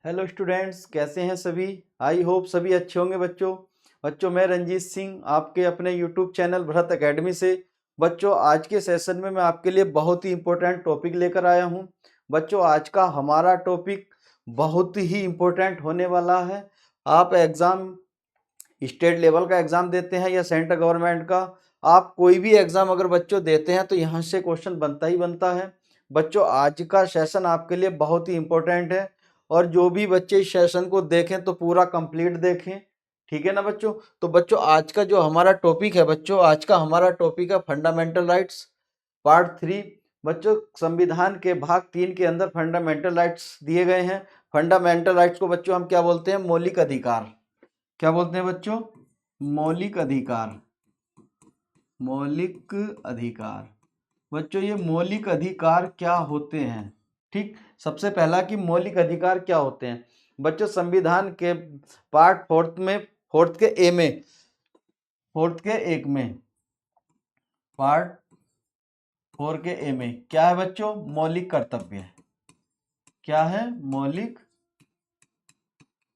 Hello students, कैसे हैं सभी। आई होप सभी अच्छे होंगे। बच्चों मैं रंजीत सिंह आपके अपने यूट्यूब चैनल भरत एकेडमी से। बच्चों आज के सेशन में मैं आपके लिए बहुत ही इम्पोर्टेंट टॉपिक लेकर आया हूं। बच्चों आज का हमारा टॉपिक बहुत ही इम्पोर्टेंट होने वाला है। आप एग्ज़ाम स्टेट लेवल का एग्ज़ाम देते हैं या सेंट्रल गवर्नमेंट का, आप कोई भी एग्ज़ाम अगर बच्चों देते हैं तो यहाँ से क्वेश्चन बनता ही बनता है। बच्चों आज का सेशन आपके लिए बहुत ही इम्पोर्टेंट है और जो भी बच्चे इस सेशन को देखें तो पूरा कंप्लीट देखें, ठीक है ना बच्चों। तो बच्चों आज का जो हमारा टॉपिक है, बच्चों आज का हमारा टॉपिक है फंडामेंटल राइट्स पार्ट 3। बच्चों संविधान के भाग 3 के अंदर फंडामेंटल राइट्स दिए गए हैं। फंडामेंटल राइट्स को बच्चों हम क्या बोलते हैं? मौलिक अधिकार। क्या बोलते हैं बच्चों? मौलिक अधिकार। मौलिक अधिकार। बच्चों ये मौलिक अधिकार क्या होते हैं? ठीक, सबसे पहला कि मौलिक अधिकार क्या होते हैं। बच्चों संविधान के पार्ट फोर्थ के ए में, पार्ट 4 के ए में क्या है बच्चों? मौलिक कर्तव्य। क्या है? मौलिक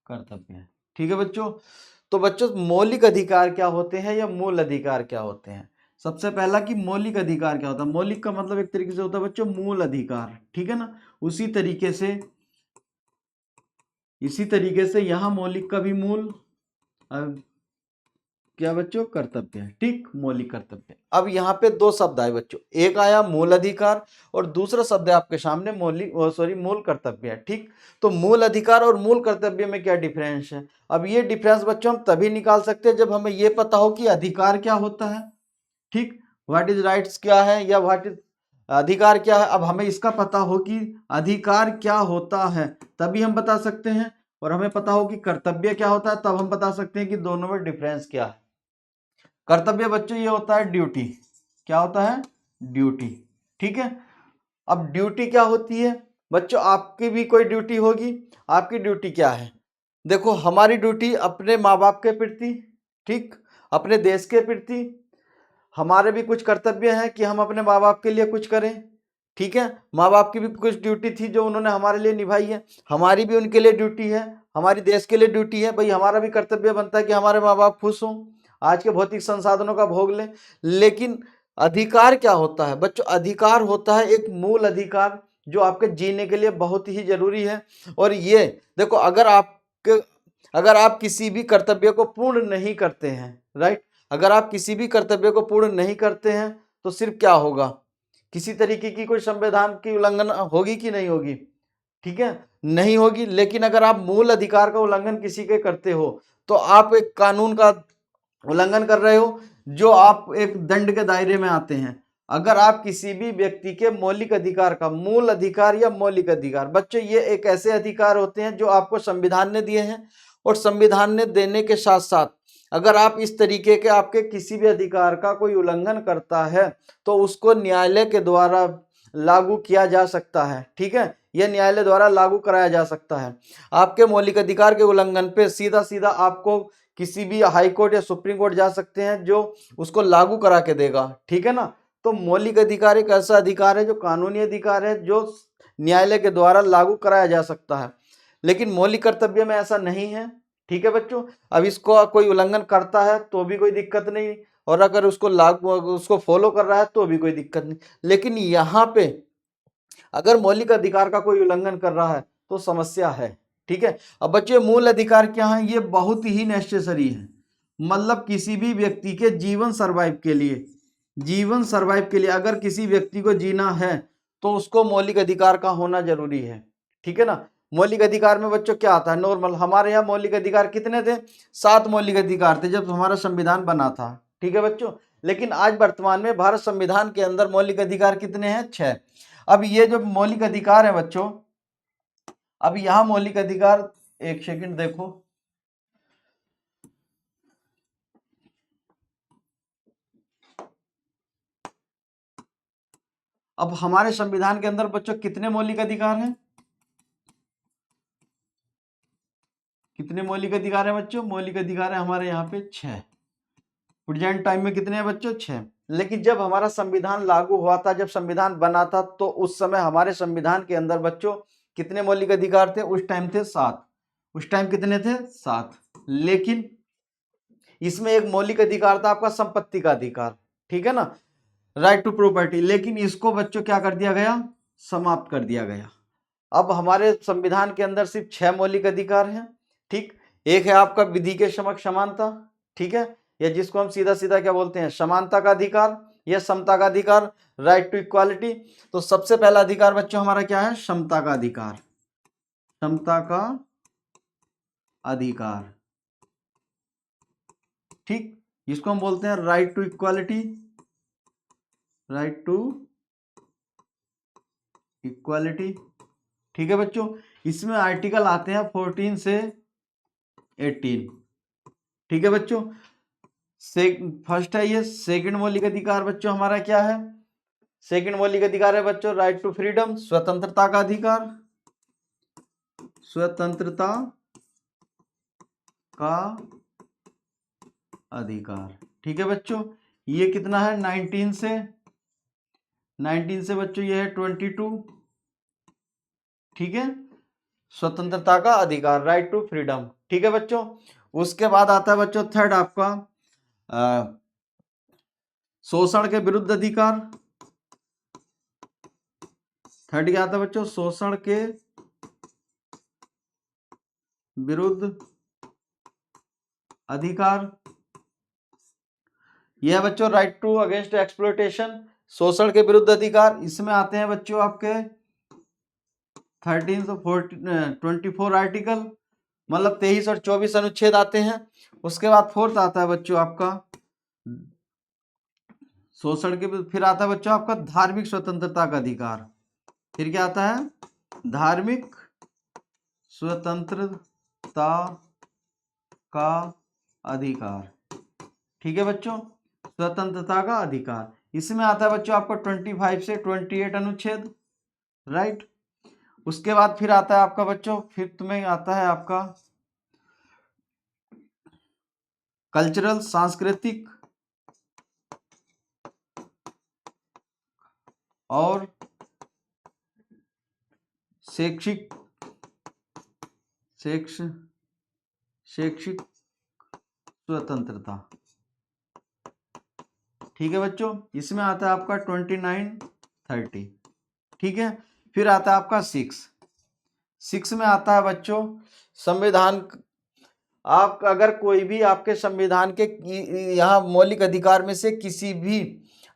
कर्तव्य है, ठीक है बच्चों। तो बच्चों मौलिक अधिकार क्या होते हैं या मूल अधिकार क्या होते हैं? सबसे पहला कि मौलिक अधिकार क्या होता है। मौलिक का मतलब एक तरीके से होता है बच्चों मूल अधिकार, ठीक है ना। इसी तरीके से यहाँ मौलिक का भी मूल क्या बच्चों? कर्तव्य है, ठीक, मौलिक कर्तव्य। अब यहाँ पे दो शब्द आए बच्चों, एक आया मूल अधिकार और दूसरा शब्द है आपके सामने मूल कर्तव्य है, ठीक। तो मूल अधिकार और मूल कर्तव्य में क्या डिफरेंस है? अब ये डिफरेंस बच्चों हम तभी निकाल सकते हैं जब हमें ये पता हो कि अधिकार क्या होता है, ठीक। व्हाट इज राइट्स क्या है या व्हाट इज अधिकार क्या है। अब हमें इसका पता हो कि अधिकार क्या होता है तभी हम बता सकते हैं, और हमें पता हो कि कर्तव्य क्या होता है तब हम बता सकते हैं कि दोनों में डिफरेंस क्या है। कर्तव्य बच्चों ये होता है ड्यूटी। क्या होता है? ड्यूटी, ठीक है। अब ड्यूटी क्या होती है बच्चों? आपकी भी कोई ड्यूटी होगी। आपकी ड्यूटी क्या है? देखो हमारी ड्यूटी अपने माँ बाप के प्रति, ठीक, अपने देश के प्रति। हमारे भी कुछ कर्तव्य हैं कि हम अपने माँ बाप के लिए कुछ करें, ठीक है। माँ बाप की भी कुछ ड्यूटी थी जो उन्होंने हमारे लिए निभाई है, हमारी भी उनके लिए ड्यूटी है, हमारी देश के लिए ड्यूटी है। भाई हमारा भी कर्तव्य बनता है कि हमारे माँ बाप खुश हों, आज के भौतिक संसाधनों का भोग लें। लेकिन अधिकार क्या होता है बच्चों? अधिकार होता है एक मूल अधिकार जो आपके जीने के लिए बहुत ही जरूरी है। और ये देखो अगर आप किसी भी कर्तव्य को पूर्ण नहीं करते हैं, राइट, अगर आप किसी भी कर्तव्य को पूर्ण नहीं करते हैं तो सिर्फ क्या होगा? किसी तरीके की कोई संविधान की उल्लंघन होगी कि नहीं होगी? ठीक है, नहीं होगी। लेकिन अगर आप मूल अधिकार का उल्लंघन किसी के करते हो तो आप एक कानून का उल्लंघन कर रहे हो, जो आप एक दंड के दायरे में आते हैं। अगर आप किसी भी व्यक्ति के मौलिक अधिकार का, मूल अधिकार या मौलिक अधिकार, बच्चों ये एक ऐसे अधिकार होते हैं जो आपको संविधान ने दिए हैं, और संविधान ने देने के साथ साथ अगर आप इस तरीके के आपके किसी भी अधिकार का कोई उल्लंघन करता है तो उसको न्यायालय के द्वारा लागू किया जा सकता है, ठीक है। यह न्यायालय द्वारा लागू कराया जा सकता है। आपके मौलिक अधिकार के उल्लंघन पे सीधा सीधा आपको किसी भी हाई कोर्ट या सुप्रीम कोर्ट जा सकते हैं जो उसको लागू करा के देगा, ठीक है ना। तो मौलिक अधिकार एक ऐसा अधिकार है जो कानूनी अधिकार है जो न्यायालय के द्वारा लागू कराया जा सकता है। लेकिन मौलिक कर्तव्य में ऐसा नहीं है, ठीक है बच्चों। अब इसको कोई उल्लंघन करता है तो भी कोई दिक्कत नहीं, और अगर उसको फॉलो कर रहा है तो भी कोई दिक्कत नहीं। लेकिन यहाँ पे अगर मौलिक अधिकार का कोई उल्लंघन कर रहा है तो समस्या है, ठीक है। अब बच्चे मूल अधिकार क्या है? ये बहुत ही नेसेसरी है। मतलब किसी भी व्यक्ति के जीवन सर्वाइव के लिए अगर किसी व्यक्ति को जीना है तो उसको मौलिक अधिकार का होना जरूरी है, ठीक है ना। मौलिक अधिकार में बच्चों क्या आता है? नॉर्मल हमारे यहाँ मौलिक अधिकार कितने थे? 7 मौलिक अधिकार थे जब हमारा संविधान बना था, ठीक है बच्चों। लेकिन आज वर्तमान में भारत संविधान के अंदर मौलिक अधिकार कितने हैं? 6। अब ये जो मौलिक अधिकार है बच्चों, अब यहां मौलिक अधिकार, एक सेकंड देखो, अब हमारे संविधान के अंदर बच्चों कितने मौलिक अधिकार हैं? कितने मौलिक अधिकार है बच्चों? मौलिक अधिकार है हमारे यहाँ पे 6। प्रेजेंट टाइम में कितने हैं बच्चों? 6। लेकिन जब हमारा संविधान लागू हुआ था, जब संविधान बना था, तो उस समय हमारे संविधान के अंदर बच्चों कितने मौलिक अधिकार थे उस टाइम? थे 7। उस टाइम कितने थे? 7। लेकिन इसमें एक मौलिक अधिकार था आपका संपत्ति का अधिकार, ठीक है ना, राइट टू प्रॉपर्टी। लेकिन इसको बच्चों क्या कर दिया गया? समाप्त कर दिया गया। अब हमारे संविधान के अंदर सिर्फ 6 मौलिक अधिकार हैं, ठीक। एक है आपका विधि के समक्ष समानता, ठीक है, या जिसको हम सीधा सीधा क्या बोलते हैं, समानता का अधिकार या समता का अधिकार, राइट टू इक्वालिटी। तो सबसे पहला अधिकार बच्चों हमारा क्या है? समता का अधिकार। समता का अधिकार, ठीक, जिसको हम बोलते हैं right to equality. Right to equality, ठीक है बच्चों। इसमें आर्टिकल आते हैं 14 से 18, ठीक है बच्चों। फर्स्ट है ये। सेकंड मौलिक अधिकार बच्चों हमारा क्या है? सेकंड मौलिक अधिकार है बच्चों राइट टू फ्रीडम, स्वतंत्रता का अधिकार। स्वतंत्रता का अधिकार, ठीक है बच्चों। ये कितना है? 19 से बच्चों ये है 22, ठीक है, स्वतंत्रता का अधिकार, राइट टू फ्रीडम, ठीक है बच्चों। उसके बाद आता है बच्चों थर्ड आपका शोषण के विरुद्ध अधिकार। थर्ड क्या आता है बच्चों? शोषण के विरुद्ध अधिकार। यह है बच्चों राइट टू अगेंस्ट एक्सप्लॉयटेशन, शोषण के विरुद्ध अधिकार। इसमें आते हैं बच्चों आपके 13 से 24 आर्टिकल, मतलब 23 और 24 अनुच्छेद आते हैं। उसके बाद फोर्थ आता है बच्चों आपका शोषण के, फिर आता है बच्चों आपका धार्मिक स्वतंत्रता का अधिकार। फिर क्या आता है? धार्मिक स्वतंत्रता का अधिकार, ठीक है बच्चों, स्वतंत्रता का अधिकार। इसमें आता है बच्चों आपको 25 से 28 अनुच्छेद, राइट। उसके बाद फिर आता है आपका बच्चों फिफ्थ में आता है आपका कल्चरल, सांस्कृतिक और शैक्षिक स्वतंत्रता, ठीक है बच्चों। इसमें आता है आपका 29, 30, ठीक है। फिर आता है आपका 6 में आता है बच्चों संविधान। आप अगर कोई भी आपके संविधान के यहाँ मौलिक अधिकार में से किसी भी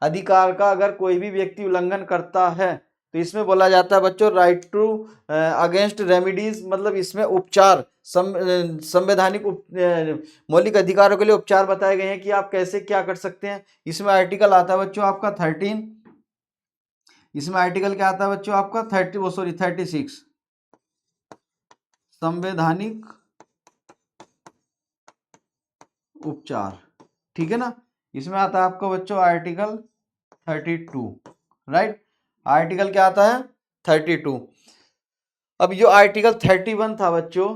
अधिकार का अगर कोई भी व्यक्ति उल्लंघन करता है तो इसमें बोला जाता है बच्चों राइट टू अगेंस्ट रेमिडीज, मतलब इसमें उपचार, संवैधानिक मौलिक अधिकारों के लिए उपचार बताए गए हैं कि आप कैसे क्या कर सकते हैं। इसमें आर्टिकल आता है बच्चों आपका 13। इसमें आर्टिकल क्या आता है बच्चों आपका 36 संवैधानिक उपचार, ठीक है ना। इसमें आता है आपका बच्चों आर्टिकल 32, राइट। आर्टिकल क्या आता है? 32। अब जो आर्टिकल 31 था बच्चों,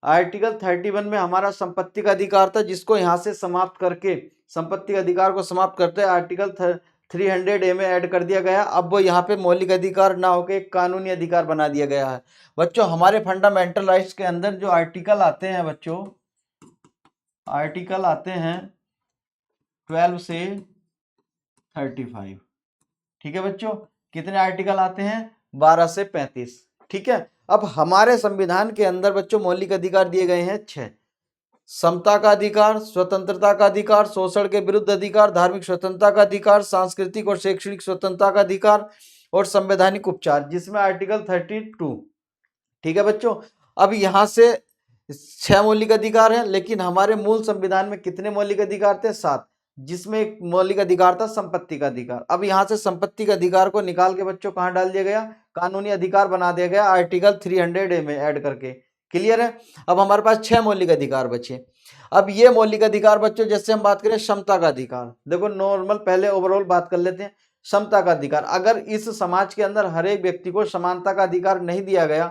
आर्टिकल 31 में हमारा संपत्ति का अधिकार था, जिसको यहाँ से समाप्त करके संपत्ति अधिकार को समाप्त करते आर्टिकल 300A में ऐड कर दिया गया। अब वो यहाँ पे मौलिक अधिकार ना होकर एक कानूनी अधिकार बना दिया गया है बच्चों। हमारे फंडामेंटल राइट्स के अंदर जो आर्टिकल आते हैं बच्चों, आर्टिकल आते हैं 12 से 35, ठीक है बच्चों। कितने आर्टिकल आते हैं? 12 से 35, ठीक है। अब हमारे संविधान के अंदर बच्चों मौलिक अधिकार दिए गए हैं 6। समता का अधिकार, स्वतंत्रता का अधिकार, शोषण के विरुद्ध अधिकार, धार्मिक स्वतंत्रता का अधिकार, सांस्कृतिक और शैक्षणिक स्वतंत्रता का अधिकार और संवैधानिक उपचार, जिसमें आर्टिकल 32, ठीक है बच्चों। अब यहाँ से 6 मौलिक अधिकार हैं, लेकिन हमारे मूल संविधान में कितने मौलिक अधिकार थे? 7, जिसमें एक मौलिक अधिकार था संपत्ति का अधिकार। अब यहाँ से संपत्ति के अधिकार को निकाल के बच्चों कहाँ डाल दिया गया? कानूनी अधिकार बना दिया गया आर्टिकल 300A में ऐड करके। क्लियर है? अब हमारे पास 6 मौलिक अधिकार बचे। अब ये मौलिक अधिकार बच्चों, जैसे हम बात करें समता का अधिकार, देखो नॉर्मल पहले ओवरऑल बात कर लेते हैं। समता का अधिकार, अगर इस समाज के अंदर हर एक व्यक्ति को समानता का अधिकार नहीं दिया गया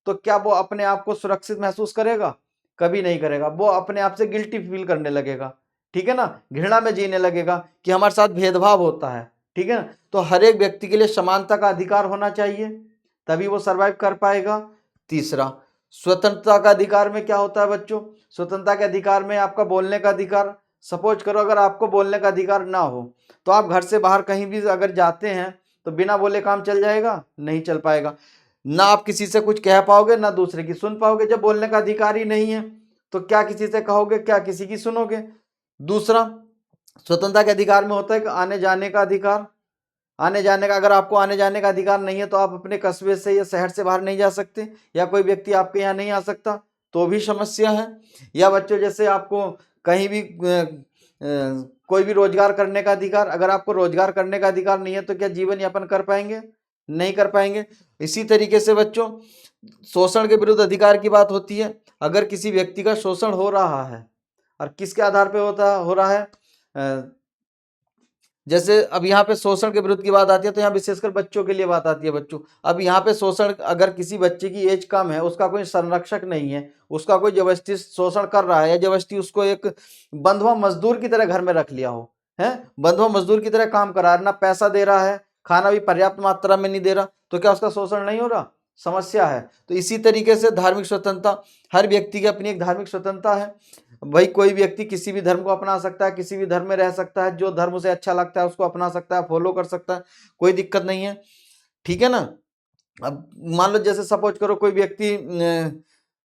तो क्या वो अपने आप को सुरक्षित महसूस करेगा? कभी नहीं करेगा। वो अपने आप से गिल्टी फील करने लगेगा, ठीक है ना, घृणा में जीने लगेगा कि हमारे साथ भेदभाव होता है, ठीक है ना। तो हर एक व्यक्ति के लिए समानता का अधिकार होना चाहिए, तभी वो सरवाइव कर पाएगा। तीसरा, स्वतंत्रता का अधिकार में क्या होता है बच्चों? स्वतंत्रता के अधिकार में आपका बोलने का अधिकार। सपोज करो अगर आपको बोलने का अधिकार ना हो तो आप घर से बाहर कहीं भी अगर जाते हैं तो बिना बोले काम चल जाएगा? नहीं चल पाएगा। ना आप किसी से कुछ कह पाओगे, ना दूसरे की सुन पाओगे। जब बोलने का अधिकार ही नहीं है तो क्या किसी से कहोगे, क्या किसी की सुनोगे? दूसरा, स्वतंत्रता के अधिकार में होता है कि आने जाने का अधिकार। आने जाने का, अगर आपको आने जाने का अधिकार नहीं है तो आप अपने कस्बे से या शहर से बाहर नहीं जा सकते, या कोई व्यक्ति आपके यहाँ नहीं आ सकता, तो भी समस्या है। या बच्चों जैसे आपको कहीं भी कोई भी रोजगार करने का अधिकार, अगर आपको रोजगार करने का अधिकार नहीं है तो क्या जीवन यापन कर पाएंगे? नहीं कर पाएंगे। इसी तरीके से बच्चों शोषण के विरुद्ध अधिकार की बात होती है। अगर किसी व्यक्ति का शोषण हो रहा है और किसके आधार पे हो रहा है, जैसे अब यहाँ पे शोषण के विरुद्ध की बात आती है तो यहाँ विशेषकर बच्चों के लिए बात आती है बच्चों। अब यहाँ पे शोषण, अगर किसी बच्चे की एज कम है, उसका कोई संरक्षक नहीं है, उसका कोई जबरदस्ती शोषण कर रहा है या जबरदस्ती उसको एक बंधुआ मजदूर की तरह घर में रख लिया हो, है बंधुआ मजदूर की तरह काम करा रहा है, ना पैसा दे रहा है, खाना भी पर्याप्त मात्रा में नहीं दे रहा, तो क्या उसका शोषण नहीं हो रहा? समस्या है। तो इसी तरीके से धार्मिक स्वतंत्रता, हर व्यक्ति की अपनी एक धार्मिक स्वतंत्रता है। भाई कोई व्यक्ति किसी भी धर्म को अपना सकता है, किसी भी धर्म में रह सकता है, जो धर्म उसे अच्छा लगता है उसको अपना सकता है, फॉलो कर सकता है, कोई दिक्कत नहीं है, ठीक है ना। अब मान लो जैसे सपोज करो कोई व्यक्ति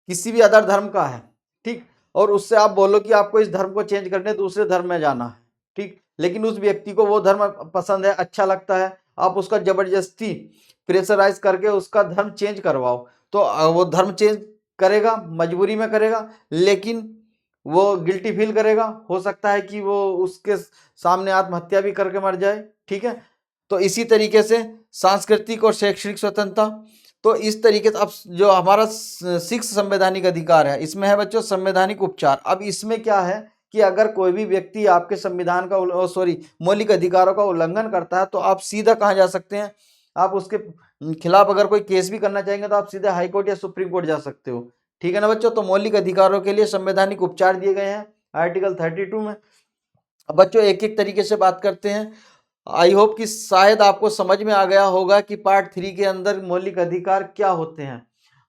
किसी भी अदर धर्म का है, ठीक, और उससे आप बोलो कि आपको इस धर्म को चेंज करने दूसरे धर्म में जाना है, ठीक, लेकिन उस व्यक्ति को वो धर्म पसंद है, अच्छा लगता है, आप उसका जबरदस्ती प्रेशराइज करके उसका धर्म चेंज करवाओ, तो वो धर्म चेंज करेगा, मजबूरी में करेगा, लेकिन वो गिल्टी फील करेगा, हो सकता है कि वो उसके सामने आत्महत्या भी करके मर जाए, ठीक है। तो इसी तरीके से सांस्कृतिक और शैक्षणिक स्वतंत्रता, तो इस तरीके से अब जो हमारा सिक्स संवैधानिक अधिकार है, इसमें है बच्चों संवैधानिक उपचार। अब इसमें क्या है कि अगर कोई भी व्यक्ति आपके संविधान का मौलिक अधिकारों का उल्लंघन करता है तो आप सीधा कहाँ जा सकते हैं? आप उसके खिलाफ अगर कोई केस भी करना चाहेंगे तो आप सीधे हाई कोर्ट या सुप्रीम कोर्ट जा सकते हो, ठीक है ना बच्चों। तो मौलिक अधिकारों के लिए संवैधानिक उपचार दिए गए हैं आर्टिकल 32 में। अब बच्चों एक एक तरीके से बात करते हैं। आई होप कि शायद आपको समझ में आ गया होगा कि पार्ट 3 के अंदर मौलिक अधिकार क्या होते हैं।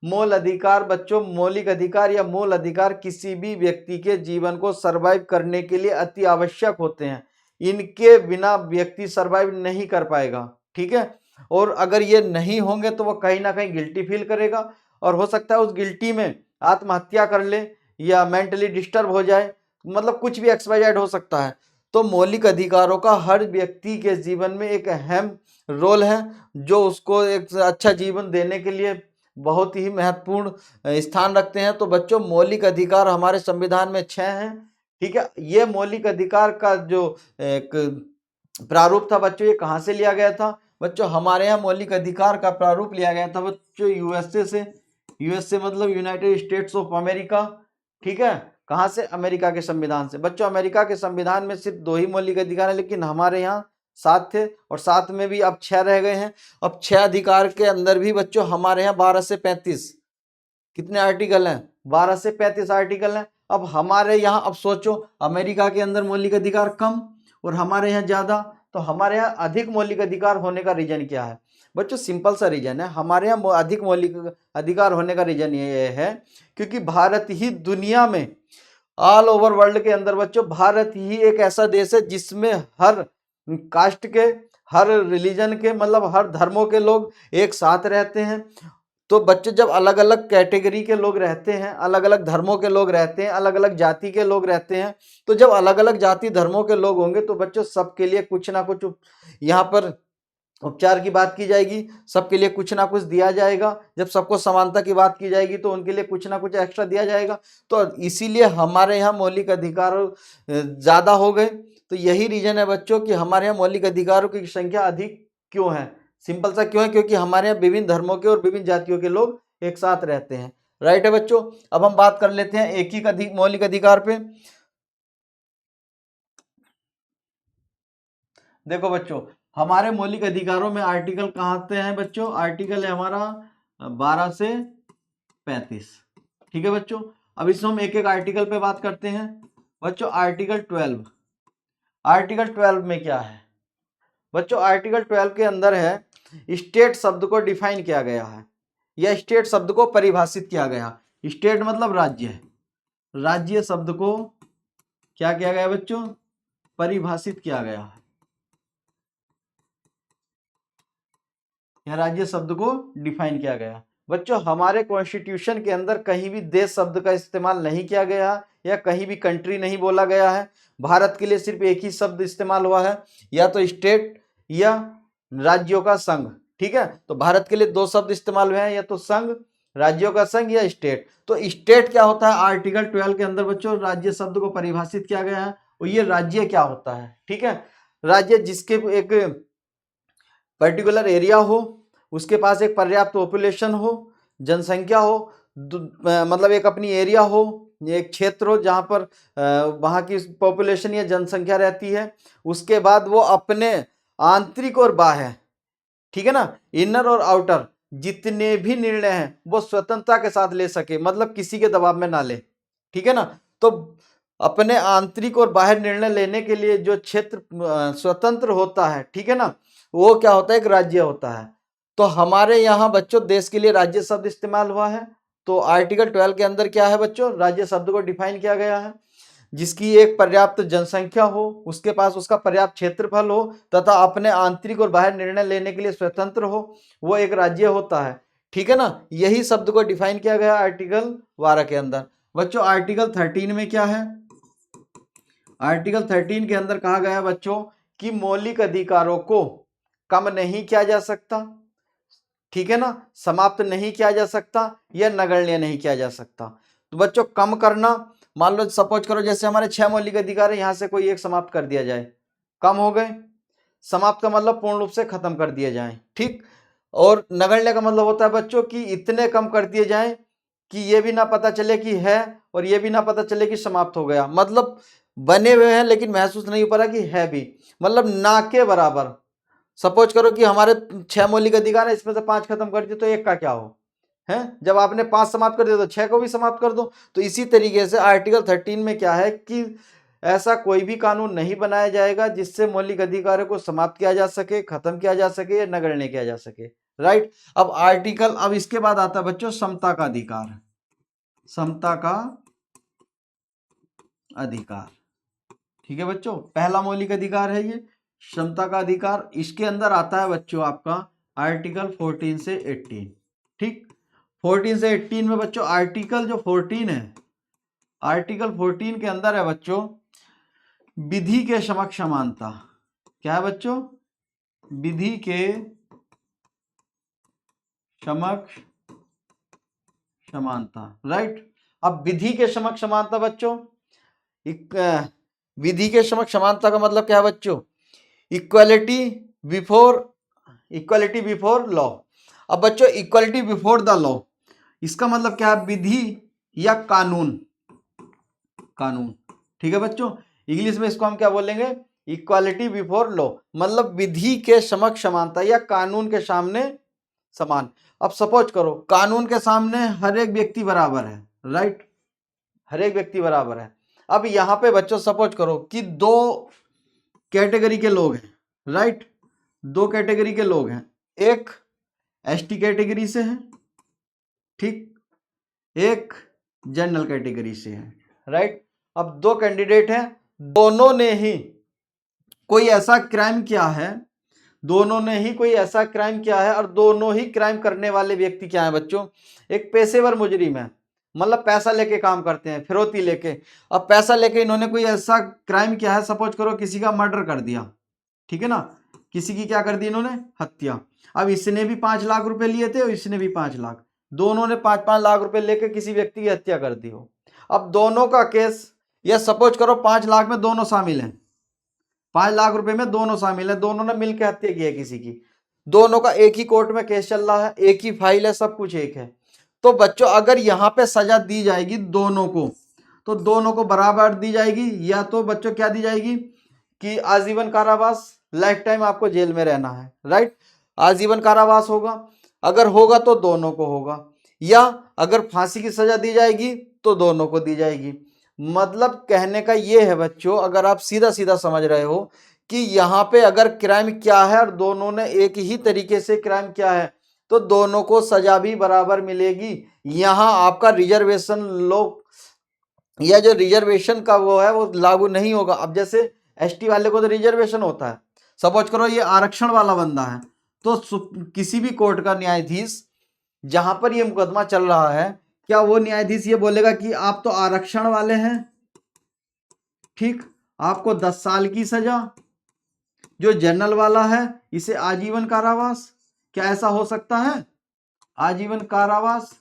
मूल अधिकार बच्चों, मौलिक अधिकार या मूल अधिकार किसी भी व्यक्ति के जीवन को सरवाइव करने के लिए अति आवश्यक होते हैं। इनके बिना व्यक्ति सरवाइव नहीं कर पाएगा, ठीक है। और अगर ये नहीं होंगे तो वो कहीं ना कहीं गिल्टी फील करेगा, और हो सकता है उस गिल्टी में आत्महत्या कर ले या मेंटली डिस्टर्ब हो जाए, मतलब कुछ भी XYZ हो सकता है। तो मौलिक अधिकारों का हर व्यक्ति के जीवन में एक अहम रोल है, जो उसको एक अच्छा जीवन देने के लिए बहुत ही महत्वपूर्ण स्थान रखते हैं। तो बच्चों मौलिक अधिकार हमारे संविधान में 6 हैं, ठीक है। ये मौलिक अधिकार का जो एक प्रारूप था बच्चों, ये कहाँ से लिया गया था? बच्चों हमारे यहाँ मौलिक अधिकार का प्रारूप लिया गया था बच्चों USA से। USA मतलब यूनाइटेड स्टेट्स ऑफ अमेरिका, ठीक है। कहाँ से? अमेरिका के संविधान से। बच्चों अमेरिका के संविधान में सिर्फ 2 ही मौलिक अधिकार है, लेकिन हमारे यहाँ 7 थे, और 7 में भी अब 6 रह गए हैं। अब 6 अधिकार के अंदर भी बच्चों हमारे यहाँ 12 से 35 कितने आर्टिकल हैं? 12 से 35 आर्टिकल हैं। अब हमारे यहाँ, अब सोचो अमेरिका के अंदर मौलिक अधिकार कम और हमारे यहाँ ज्यादा, तो हमारे यहाँ अधिक मौलिक अधिकार होने का रीजन क्या है? बच्चों सिंपल सा रीजन है, हमारे यहाँ अधिक मौलिक अधिकार होने का रीजन ये है क्योंकि भारत ही दुनिया में, ऑल ओवर वर्ल्ड के अंदर बच्चों भारत ही एक ऐसा देश है जिसमें हर कास्ट के, हर रिलीजन के, मतलब हर धर्मों के लोग एक साथ रहते हैं। तो बच्चे जब अलग अलग कैटेगरी के लोग रहते हैं, अलग अलग धर्मों के लोग रहते हैं, अलग अलग जाति के लोग रहते हैं, तो जब अलग अलग जाति धर्मों के लोग होंगे तो बच्चों सबके लिए कुछ ना कुछ यहाँ पर उपचार की बात की जाएगी, सबके लिए कुछ ना कुछ दिया जाएगा। जब सबको समानता की बात की जाएगी तो उनके लिए कुछ ना कुछ एक्स्ट्रा दिया जाएगा। तो इसीलिए हमारे यहाँ मौलिक अधिकार ज़्यादा हो गए। तो यही रीजन है बच्चों कि हमारे यहाँ मौलिक अधिकारों की संख्या अधिक क्यों है। सिंपल सा क्यों है? क्योंकि हमारे यहाँ विभिन्न धर्मों के और विभिन्न जातियों के लोग एक साथ रहते हैं। राइट है बच्चों। अब हम बात कर लेते हैं एक ही मौलिक अधिकार पे। देखो बच्चों हमारे मौलिक अधिकारों में आर्टिकल कहाँ आते हैं बच्चों? आर्टिकल है हमारा 12 से 35, ठीक है बच्चों। अब इसमें हम एक एक आर्टिकल पे बात करते हैं बच्चों। आर्टिकल 12, आर्टिकल 12 में क्या है बच्चों? आर्टिकल 12 के अंदर है स्टेट शब्द को डिफाइन किया गया है या स्टेट शब्द को परिभाषित किया गया। स्टेट मतलब राज्य, राज्य शब्द को क्या किया गया बच्चों, परिभाषित किया गया है, या राज्य शब्द को डिफाइन किया गया। बच्चों हमारे कॉन्स्टिट्यूशन के अंदर कहीं भी देश शब्द का इस्तेमाल नहीं किया गया या कहीं भी कंट्री नहीं बोला गया है। भारत के लिए सिर्फ एक ही शब्द इस्तेमाल हुआ है, या तो स्टेट या राज्यों का संघ। ठीक है, तो भारत के लिए दो शब्द इस्तेमाल हुए हैं, या तो संघ, राज्यों का संघ या स्टेट। तो स्टेट क्या होता है, आर्टिकल 12 के अंदर बच्चों राज्य शब्द को परिभाषित किया गया है। और ये राज्य क्या होता है, ठीक है, राज्य जिसके एक पर्टिकुलर एरिया हो, उसके पास एक पर्याप्त पॉपुलेशन हो, जनसंख्या हो, मतलब एक अपनी एरिया हो, एक क्षेत्र हो जहाँ पर वहाँ की पॉपुलेशन या जनसंख्या रहती है। उसके बाद वो अपने आंतरिक और बाह्य, ठीक है ना, इनर और आउटर जितने भी निर्णय हैं वो स्वतंत्रता के साथ ले सके, मतलब किसी के दबाव में ना ले। ठीक है ना, तो अपने आंतरिक और बाहर निर्णय लेने के लिए जो क्षेत्र स्वतंत्र होता है, ठीक है ना, वो क्या होता है, एक राज्य होता है। तो हमारे यहाँ बच्चों देश के लिए राज्य शब्द इस्तेमाल हुआ है। तो आर्टिकल 12 के अंदर क्या है बच्चों, राज्य शब्द को डिफाइन किया गया है, जिसकी एक पर्याप्त जनसंख्या हो, उसके पास उसका पर्याप्त क्षेत्रफल हो तथा अपने आंतरिक और बाहर निर्णय लेने के लिए स्वतंत्र हो, वो एक राज्य होता है। ठीक है ना, यही शब्द को डिफाइन किया गया आर्टिकल 12 के अंदर। बच्चों आर्टिकल 13 में क्या है, आर्टिकल 13 के अंदर कहा गया बच्चों कि मौलिक अधिकारों को कम नहीं किया जा सकता, ठीक है ना, समाप्त नहीं किया जा सकता या नगण्य नहीं किया जा सकता। तो बच्चों कम करना, मान लो सपोज करो जैसे हमारे 6 मौलिक अधिकार है, यहां से कोई एक समाप्त कर दिया जाए, कम हो गए। समाप्त का मतलब पूर्ण रूप से खत्म कर दिए जाए, ठीक। और नगण्य का मतलब होता है बच्चों कि इतने कम कर दिए जाए कि ये भी ना पता चले कि है और ये भी ना पता चले कि समाप्त हो गया, मतलब बने हुए हैं लेकिन महसूस नहीं हो पा रहा कि है भी, मतलब ना के बराबर। सपोज करो कि हमारे 6 मौलिक अधिकार है, इसमें से 5 खत्म कर दिए तो एक का क्या हो, है, जब आपने 5 समाप्त कर दिया तो 6 को भी समाप्त कर दो। तो इसी तरीके से आर्टिकल 13 में क्या है कि ऐसा कोई भी कानून नहीं बनाया जाएगा जिससे मौलिक अधिकारों को समाप्त किया जा सके, खत्म किया जा सके या नगण्य किया जा सके, राइट। अब इसके बाद आता है बच्चों समता का अधिकार, समता का अधिकार। ठीक है बच्चों, पहला मौलिक अधिकार है ये समता का अधिकार। इसके अंदर आता है बच्चों आपका आर्टिकल 14 से 18, ठीक। 14 से 18 में बच्चों आर्टिकल जो 14 है, आर्टिकल 14 के अंदर है बच्चों विधि के समक्ष समानता। क्या है बच्चों, विधि के समक्ष समानता, राइट। अब विधि के समक्ष समानता बच्चों, विधि के समक्ष समानता का मतलब क्या है बच्चों, इक्वालिटी बिफोर लॉ। अब बच्चों इक्वालिटी बिफोर द लॉ, इसका मतलब क्या है, विधि या कानून, कानून, ठीक है बच्चों। इंग्लिश में इसको हम क्या बोलेंगे, इक्वालिटी बिफोर लॉ, मतलब विधि के समक्ष समानता या कानून के सामने समान। अब सपोज करो कानून के सामने हर एक व्यक्ति बराबर है, राइट, हर एक व्यक्ति बराबर है। अब यहां पे बच्चों सपोज करो कि 2 कैटेगरी के लोग हैं, राइट, 2 कैटेगरी के लोग हैं, एक एसटी कैटेगरी से है, ठीक, एक जनरल कैटेगरी से है, राइट। अब 2 कैंडिडेट हैं, दोनों ने ही कोई ऐसा क्राइम किया है, दोनों ने ही कोई ऐसा क्राइम किया है और दोनों ही क्राइम करने वाले व्यक्ति क्या है बच्चों, एक पेशेवर मुजरिम है, मतलब पैसा लेके काम करते हैं, फिरौती लेके। अब पैसा लेके इन्होंने कोई ऐसा क्राइम किया है, सपोज करो किसी का मर्डर कर दिया, ठीक है ना, किसी की क्या कर दी इन्होंने, हत्या। अब इसने भी 5 लाख रुपए लिए थे और इसने भी 5 लाख, दोनों ने 5-5 लाख रुपए लेके किसी व्यक्ति की हत्या कर दी हो। अब दोनों का केस, या सपोज करो 5 लाख में दोनों शामिल हैं, 5 लाख रुपए में दोनों शामिल है, दोनों ने मिलकर हत्या की है किसी की, दोनों का एक ही कोर्ट में केस चल रहा है, एक ही फाइल है, सब कुछ एक है। तो बच्चों अगर यहां पे सजा दी जाएगी दोनों को, तो दोनों को बराबर दी जाएगी, या तो बच्चों क्या दी जाएगी कि आजीवन कारावास, लाइफ टाइम आपको जेल में रहना है, राइट, आजीवन कारावास होगा, अगर होगा तो दोनों को होगा, या अगर फांसी की सजा दी जाएगी तो दोनों को दी जाएगी। मतलब कहने का ये है बच्चों, अगर आप सीधा सीधा समझ रहे हो कि यहाँ पे अगर क्राइम क्या है और दोनों ने एक ही तरीके से क्राइम किया है तो दोनों को सजा भी बराबर मिलेगी। यहाँ आपका रिजर्वेशन लोग या जो रिजर्वेशन का वो है वो लागू नहीं होगा। अब जैसे एसटी वाले को तो रिजर्वेशन होता है, सपोज करो ये आरक्षण वाला बंदा है, तो किसी भी कोर्ट का न्यायाधीश जहां पर ये मुकदमा चल रहा है, क्या वो न्यायाधीश ये बोलेगा कि आप तो आरक्षण वाले हैं, ठीक, आपको 10 साल की सजा, जो जनरल वाला है इसे आजीवन कारावास? क्या ऐसा हो सकता है? आजीवन कारावास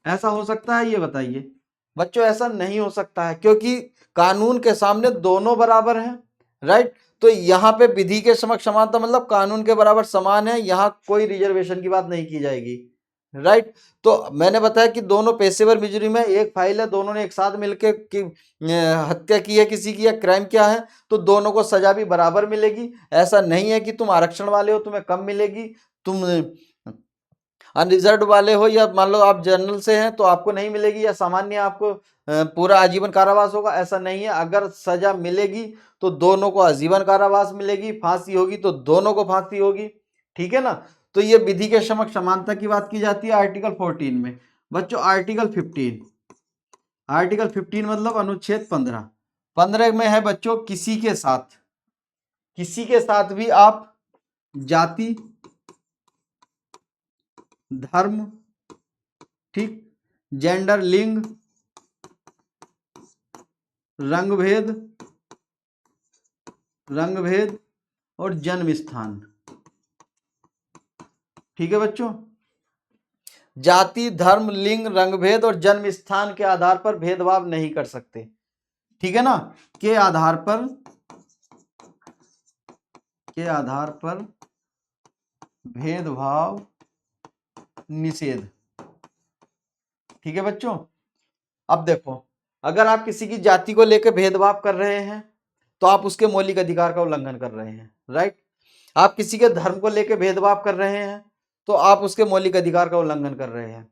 ऐसा हो सकता है? ये बताइए बच्चों, ऐसा नहीं हो सकता है, क्योंकि कानून के सामने दोनों बराबर हैं, राइट। तो यहाँ पे विधि के समक्ष समानता मतलब कानून के बराबर समान है, यहाँ कोई रिजर्वेशन की बात नहीं की जाएगी, राइट। तो मैंने बताया कि दोनों पेशेवर मुजरिम में एक फाइल है, दोनों ने एक साथ मिलकर की हत्या की है किसी की, या क्राइम किया है, तो दोनों को सजा भी बराबर मिलेगी। ऐसा नहीं है कि तुम आरक्षण वाले हो तुम्हें कम मिलेगी, तुम अनरिजर्व वाले हो या मान लो आप जनरल से हैं तो आपको नहीं मिलेगी, या सामान्य आपको पूरा आजीवन कारावास होगा, ऐसा नहीं है। अगर सजा मिलेगी तो दोनों को आजीवन कारावास मिलेगी, फांसी होगी तो दोनों को फांसी होगी, ठीक है ना। तो ये विधि के समक्ष समानता की बात की जाती है आर्टिकल 14 में। बच्चों आर्टिकल 15, आर्टिकल 15 मतलब अनुच्छेद 15 में है बच्चों, किसी के साथ भी आप जाति, धर्म, ठीक, जेंडर, लिंग, रंग भेद और जन्म स्थान, ठीक है बच्चों, जाति, धर्म, लिंग, रंग भेद और जन्म स्थान के आधार पर भेदभाव नहीं कर सकते, ठीक है ना। के आधार पर भेदभाव निषेध, ठीक है बच्चों। अब देखो, अगर आप किसी की जाति को लेकर भेदभाव कर रहे हैं तो आप उसके मौलिक अधिकार का उल्लंघन कर रहे हैं, राइट। आप किसी के धर्म को लेकर भेदभाव कर रहे हैं तो आप उसके मौलिक अधिकार का उल्लंघन कर रहे हैं।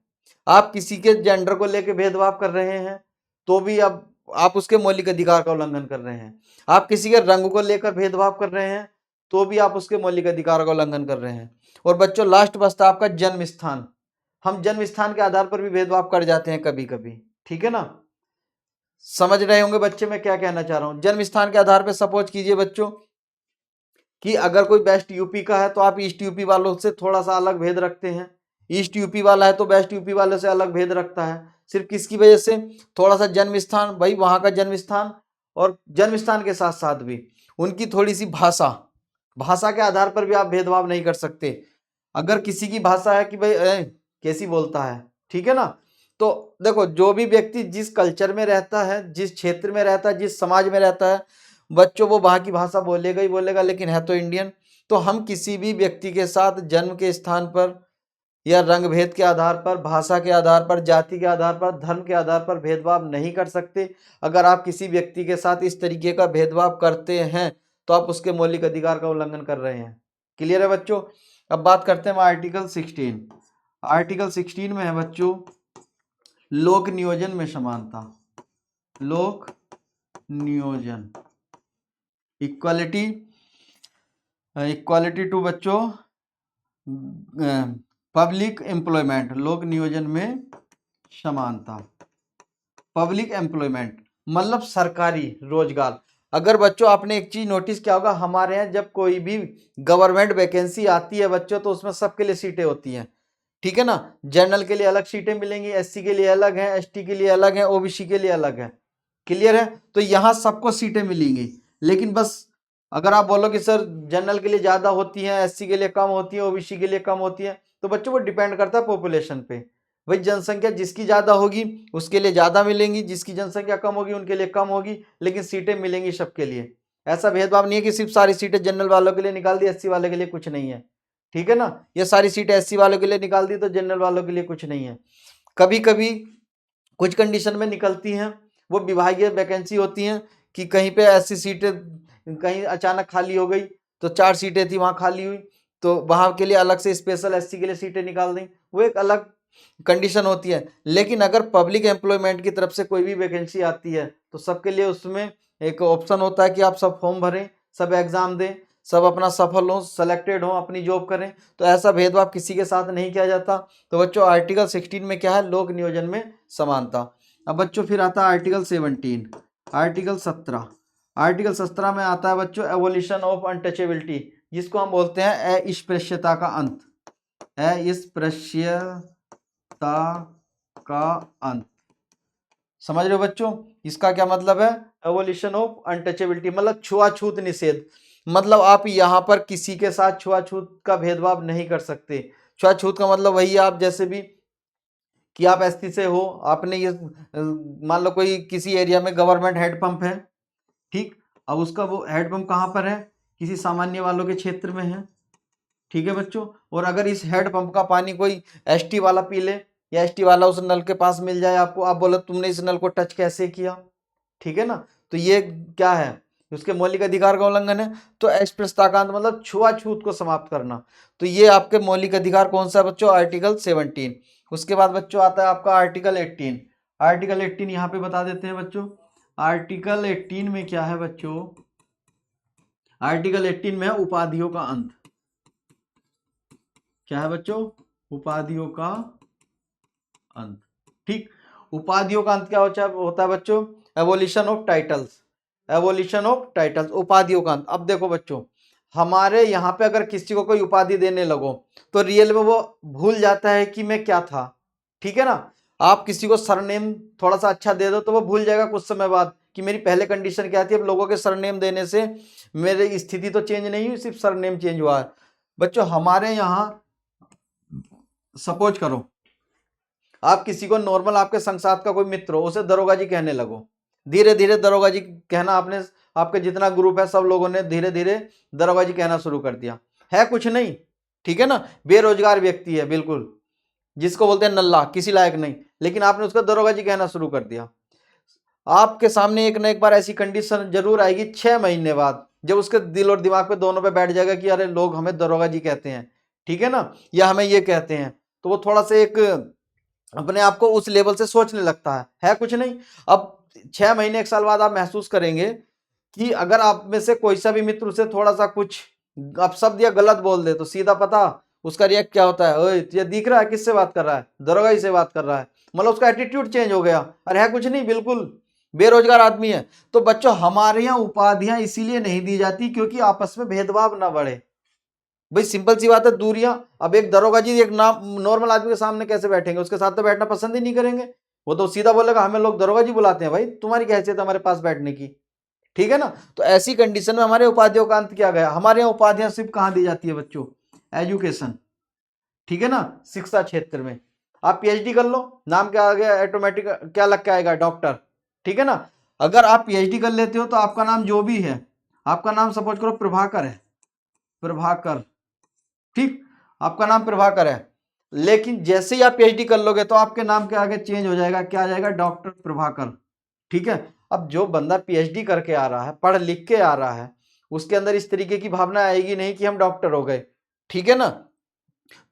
आप किसी के जेंडर को लेकर भेदभाव कर रहे हैं तो भी अब आप उसके मौलिक अधिकार का उल्लंघन कर रहे हैं। आप किसी के रंग को लेकर भेदभाव कर रहे हैं तो भी आप उसके मौलिक अधिकार का उल्लंघन कर रहे हैं। और बच्चों लास्ट बचता आपका जन्म स्थान। हम जन्म स्थान के आधार पर भी भेदभाव कर जाते हैं कभी कभी, ठीक है ना। समझ रहे होंगे बच्चे मैं क्या कहना चाह रहा हूं। जन्म स्थान के आधार पर सपोज कीजिए बच्चों कि अगर कोई वेस्ट यूपी का है तो आप ईस्ट यूपी वालों से थोड़ा सा अलग भेद रखते हैं, ईस्ट यूपी वाला है तो वेस्ट यूपी वाले से अलग भेद रखता है, सिर्फ किसकी वजह से, थोड़ा सा जन्म स्थान, भाई वहां का जन्म स्थान, और जन्म स्थान के साथ साथ भी उनकी थोड़ी सी भाषा के आधार पर भी आप भेदभाव नहीं कर सकते। अगर किसी की भाषा है कि भाई कैसी बोलता है, ठीक है ना। तो देखो जो भी व्यक्ति जिस कल्चर में रहता है, जिस क्षेत्र में रहता है, जिस समाज में रहता है बच्चों, वो वहाँ की भाषा बोलेगा ही बोलेगा, लेकिन है तो इंडियन। तो हम किसी भी व्यक्ति के साथ जन्म के स्थान पर या रंग भेद के आधार पर, भाषा के आधार पर, जाति के आधार पर, धर्म के आधार पर भेदभाव नहीं कर सकते। अगर आप किसी व्यक्ति के साथ इस तरीके का भेदभाव करते हैं तो आप उसके मौलिक अधिकार का उल्लंघन कर रहे हैं। क्लियर है बच्चों। अब बात करते हैं आर्टिकल 16। आर्टिकल 16 में है बच्चों लोक नियोजन में समानता, लोक नियोजन, इक्वालिटी टू बच्चों पब्लिक एम्प्लॉयमेंट, लोक नियोजन में समानता। पब्लिक एम्प्लॉयमेंट मतलब सरकारी रोजगार। अगर बच्चों आपने एक चीज नोटिस किया होगा, हमारे यहाँ जब कोई भी गवर्नमेंट वैकेंसी आती है बच्चों तो उसमें सबके लिए सीटें होती हैं, ठीक है ना। जनरल के लिए अलग सीटें मिलेंगी, एससी के लिए अलग है, एसटी के लिए अलग है, ओबीसी के लिए अलग है। क्लियर है। तो यहाँ सबको सीटें मिलेंगी, लेकिन बस अगर आप बोलो कि सर जनरल के लिए ज्यादा होती है, एससी के लिए कम होती है, ओबीसी के लिए कम होती है, तो बच्चों वो डिपेंड करता है पॉपुलेशन पे। भाई जनसंख्या जिसकी ज्यादा होगी उसके लिए ज्यादा मिलेंगी, जिसकी जनसंख्या कम होगी उनके लिए कम होगी, लेकिन सीटें मिलेंगी सबके लिए। ऐसा भेदभाव नहीं है कि सिर्फ सारी सीटें जनरल वालों के लिए निकाल दी, एससी वाले के लिए कुछ नहीं है, ठीक है ना। ये सारी सीटें एससी वालों के लिए निकाल दी तो जनरल वालों के लिए कुछ नहीं है। कभी कभी कुछ कंडीशन में निकलती हैं, वो विभागीय वैकेंसी होती हैं कि कहीं पे ऐसी सीटें कहीं अचानक खाली हो गई, तो 4 सीटें थी वहां खाली हुई तो वहां के लिए अलग से स्पेशल एससी के लिए सीटें निकाल दी, वो एक अलग कंडीशन होती है। लेकिन अगर पब्लिक एम्प्लॉयमेंट की तरफ से कोई भी वैकेंसी आती है तो सबके लिए उसमें एक ऑप्शन होता है कि आप सब फॉर्म भरें, सब एग्जाम दें, सब अपना सफल हो, सेलेक्टेड हो, अपनी जॉब करें। तो ऐसा भेदभाव किसी के साथ नहीं किया जाता। तो बच्चों आर्टिकल 16 में क्या है, लोक नियोजन में समानता। अब बच्चों फिर आता है आर्टिकल 17, आर्टिकल 17। आर्टिकल 17 में आता है बच्चों एवोल्यूशन ऑफ अनटचेबिलिटी, जिसको हम बोलते हैं अस्पृश्यता का अंत, अस्पृश्यता का अंत। समझ रहे हो बच्चों, इसका क्या मतलब है, एवोल्यूशन ऑफ अनटचेबिलिटी मतलब छुआछूत निषेध। मतलब आप यहाँ पर किसी के साथ छुआछूत का भेदभाव नहीं कर सकते। छुआछूत का मतलब वही है, आप जैसे भी कि आप एसटी से हो, आपने ये मान लो कोई किसी एरिया में गवर्नमेंट हैंडपंप है, ठीक, अब उसका वो हैंडपंप कहाँ पर है, किसी सामान्य वालों के क्षेत्र में है, ठीक है बच्चों। और अगर इस हैंडपंप का पानी कोई एसटी वाला पी ले, या एसटी वाला उस नल के पास मिल जाए आपको, आप बोले तुमने इस नल को टच कैसे किया, ठीक है ना, तो ये क्या है, उसके मौलिक अधिकार का उल्लंघन है। तो अस्पृश्यता मतलब छुआछूत को समाप्त करना। तो ये आपके मौलिक अधिकार कौन सा है बच्चों, आर्टिकल 17। उसके बाद बच्चों आता है आपका आर्टिकल 18। आर्टिकल 18 यहाँ पे बता देते हैं बच्चों। आर्टिकल 18 में क्या है बच्चों, आर्टिकल 18 में है उपाधियों का अंत। क्या है बच्चों, उपाधियों का अंत, ठीक। उपाधियों का अंत क्या होता है बच्चों, evolution of titles, evolution of titles, उपाधियों का अंत। अब देखो बच्चों, हमारे यहाँ पे अगर किसी को कोई उपाधि देने लगो तो रियल में वो भूल जाता है कि मैं क्या था, ठीक है ना। आप किसी को सरनेम थोड़ा सा अच्छा दे दो तो वो भूल जाएगा कुछ समय बाद कि मेरी पहले कंडीशन क्या थी। अब लोगों के सरनेम देने से मेरी स्थिति तो चेंज नहीं हुई, सिर्फ सरनेम चेंज हुआ है। बच्चों हमारे यहाँ सपोज करो आप किसी को नॉर्मल आपके संग का कोई मित्र हो, उसे दरोगा जी कहने लगो, धीरे धीरे दरोगा जी कहना आपने, आपके जितना ग्रुप है सब लोगों ने धीरे धीरे दरोगा जी कहना शुरू कर दिया, है कुछ नहीं, ठीक है ना, बेरोजगार व्यक्ति है बिल्कुल, जिसको बोलते हैं नल्ला, किसी लायक नहीं, लेकिन आपने उसको दरोगा जी कहना शुरू कर दिया। आपके सामने एक ना एक बार ऐसी कंडीशन जरूर आएगी 6 महीने बाद, जब उसके दिल और दिमाग पे दोनों पे बैठ जाएगा कि अरे लोग हमें दरोगा जी कहते हैं, ठीक है ना, या हमें ये कहते हैं, तो वो थोड़ा सा एक अपने आप को उस लेवल से सोचने लगता है कुछ नहीं। अब 6 महीने 1 साल बाद आप महसूस करेंगे कि अगर आप में से कोई सा भी मित्र उसे थोड़ा सा कुछ अपशब्द या गलत बोल दे तो सीधा पता उसका रिएक्ट क्या होता है, ओए ये दिख रहा है किससे बात कर रहा है, दरोगा ही से बात कर रहा है, मतलब उसका एटीट्यूड चेंज हो गया, अरे है कुछ नहीं, बिल्कुल बेरोजगार आदमी है। तो बच्चों हमारे यहाँ उपाधियां इसीलिए नहीं दी जाती क्योंकि आपस में भेदभाव ना बढ़े। भाई सिंपल सी बात है, दूरियां, अब एक दरोगा जी एक नाम नॉर्मल आदमी के सामने कैसे बैठेंगे, उसके साथ तो बैठना पसंद ही नहीं करेंगे, वो तो सीधा बोलेगा हमें लोग दरोगा जी बुलाते हैं, भाई तुम्हारी क्या हैसियत है हमारे पास बैठने की, ठीक है ना। तो ऐसी कंडीशन में हमारे उपाधियों का अंत किया गया। हमारे यहाँ उपाधियां सिर्फ कहाँ दी जाती है बच्चों, एजुकेशन, ठीक है ना, शिक्षा क्षेत्र में। आप पीएचडी कर लो, नाम क्या आ गया ऑटोमेटिक, क्या लग के आएगा, डॉक्टर, ठीक है ना। अगर आप पीएचडी कर लेते हो तो आपका नाम जो भी है, आपका नाम सपोज करो प्रभाकर है, प्रभाकर, ठीक, आपका नाम प्रभाकर है, लेकिन जैसे ही आप पीएचडी कर लोगे तो आपके नाम के आगे चेंज हो जाएगा, क्या आ जाएगा, डॉक्टर प्रभाकर, ठीक है। अब जो बंदा पीएचडी करके आ रहा है, पढ़ लिख के आ रहा है, उसके अंदर इस तरीके की भावना आएगी नहीं कि हम डॉक्टर हो गए, ठीक है ना।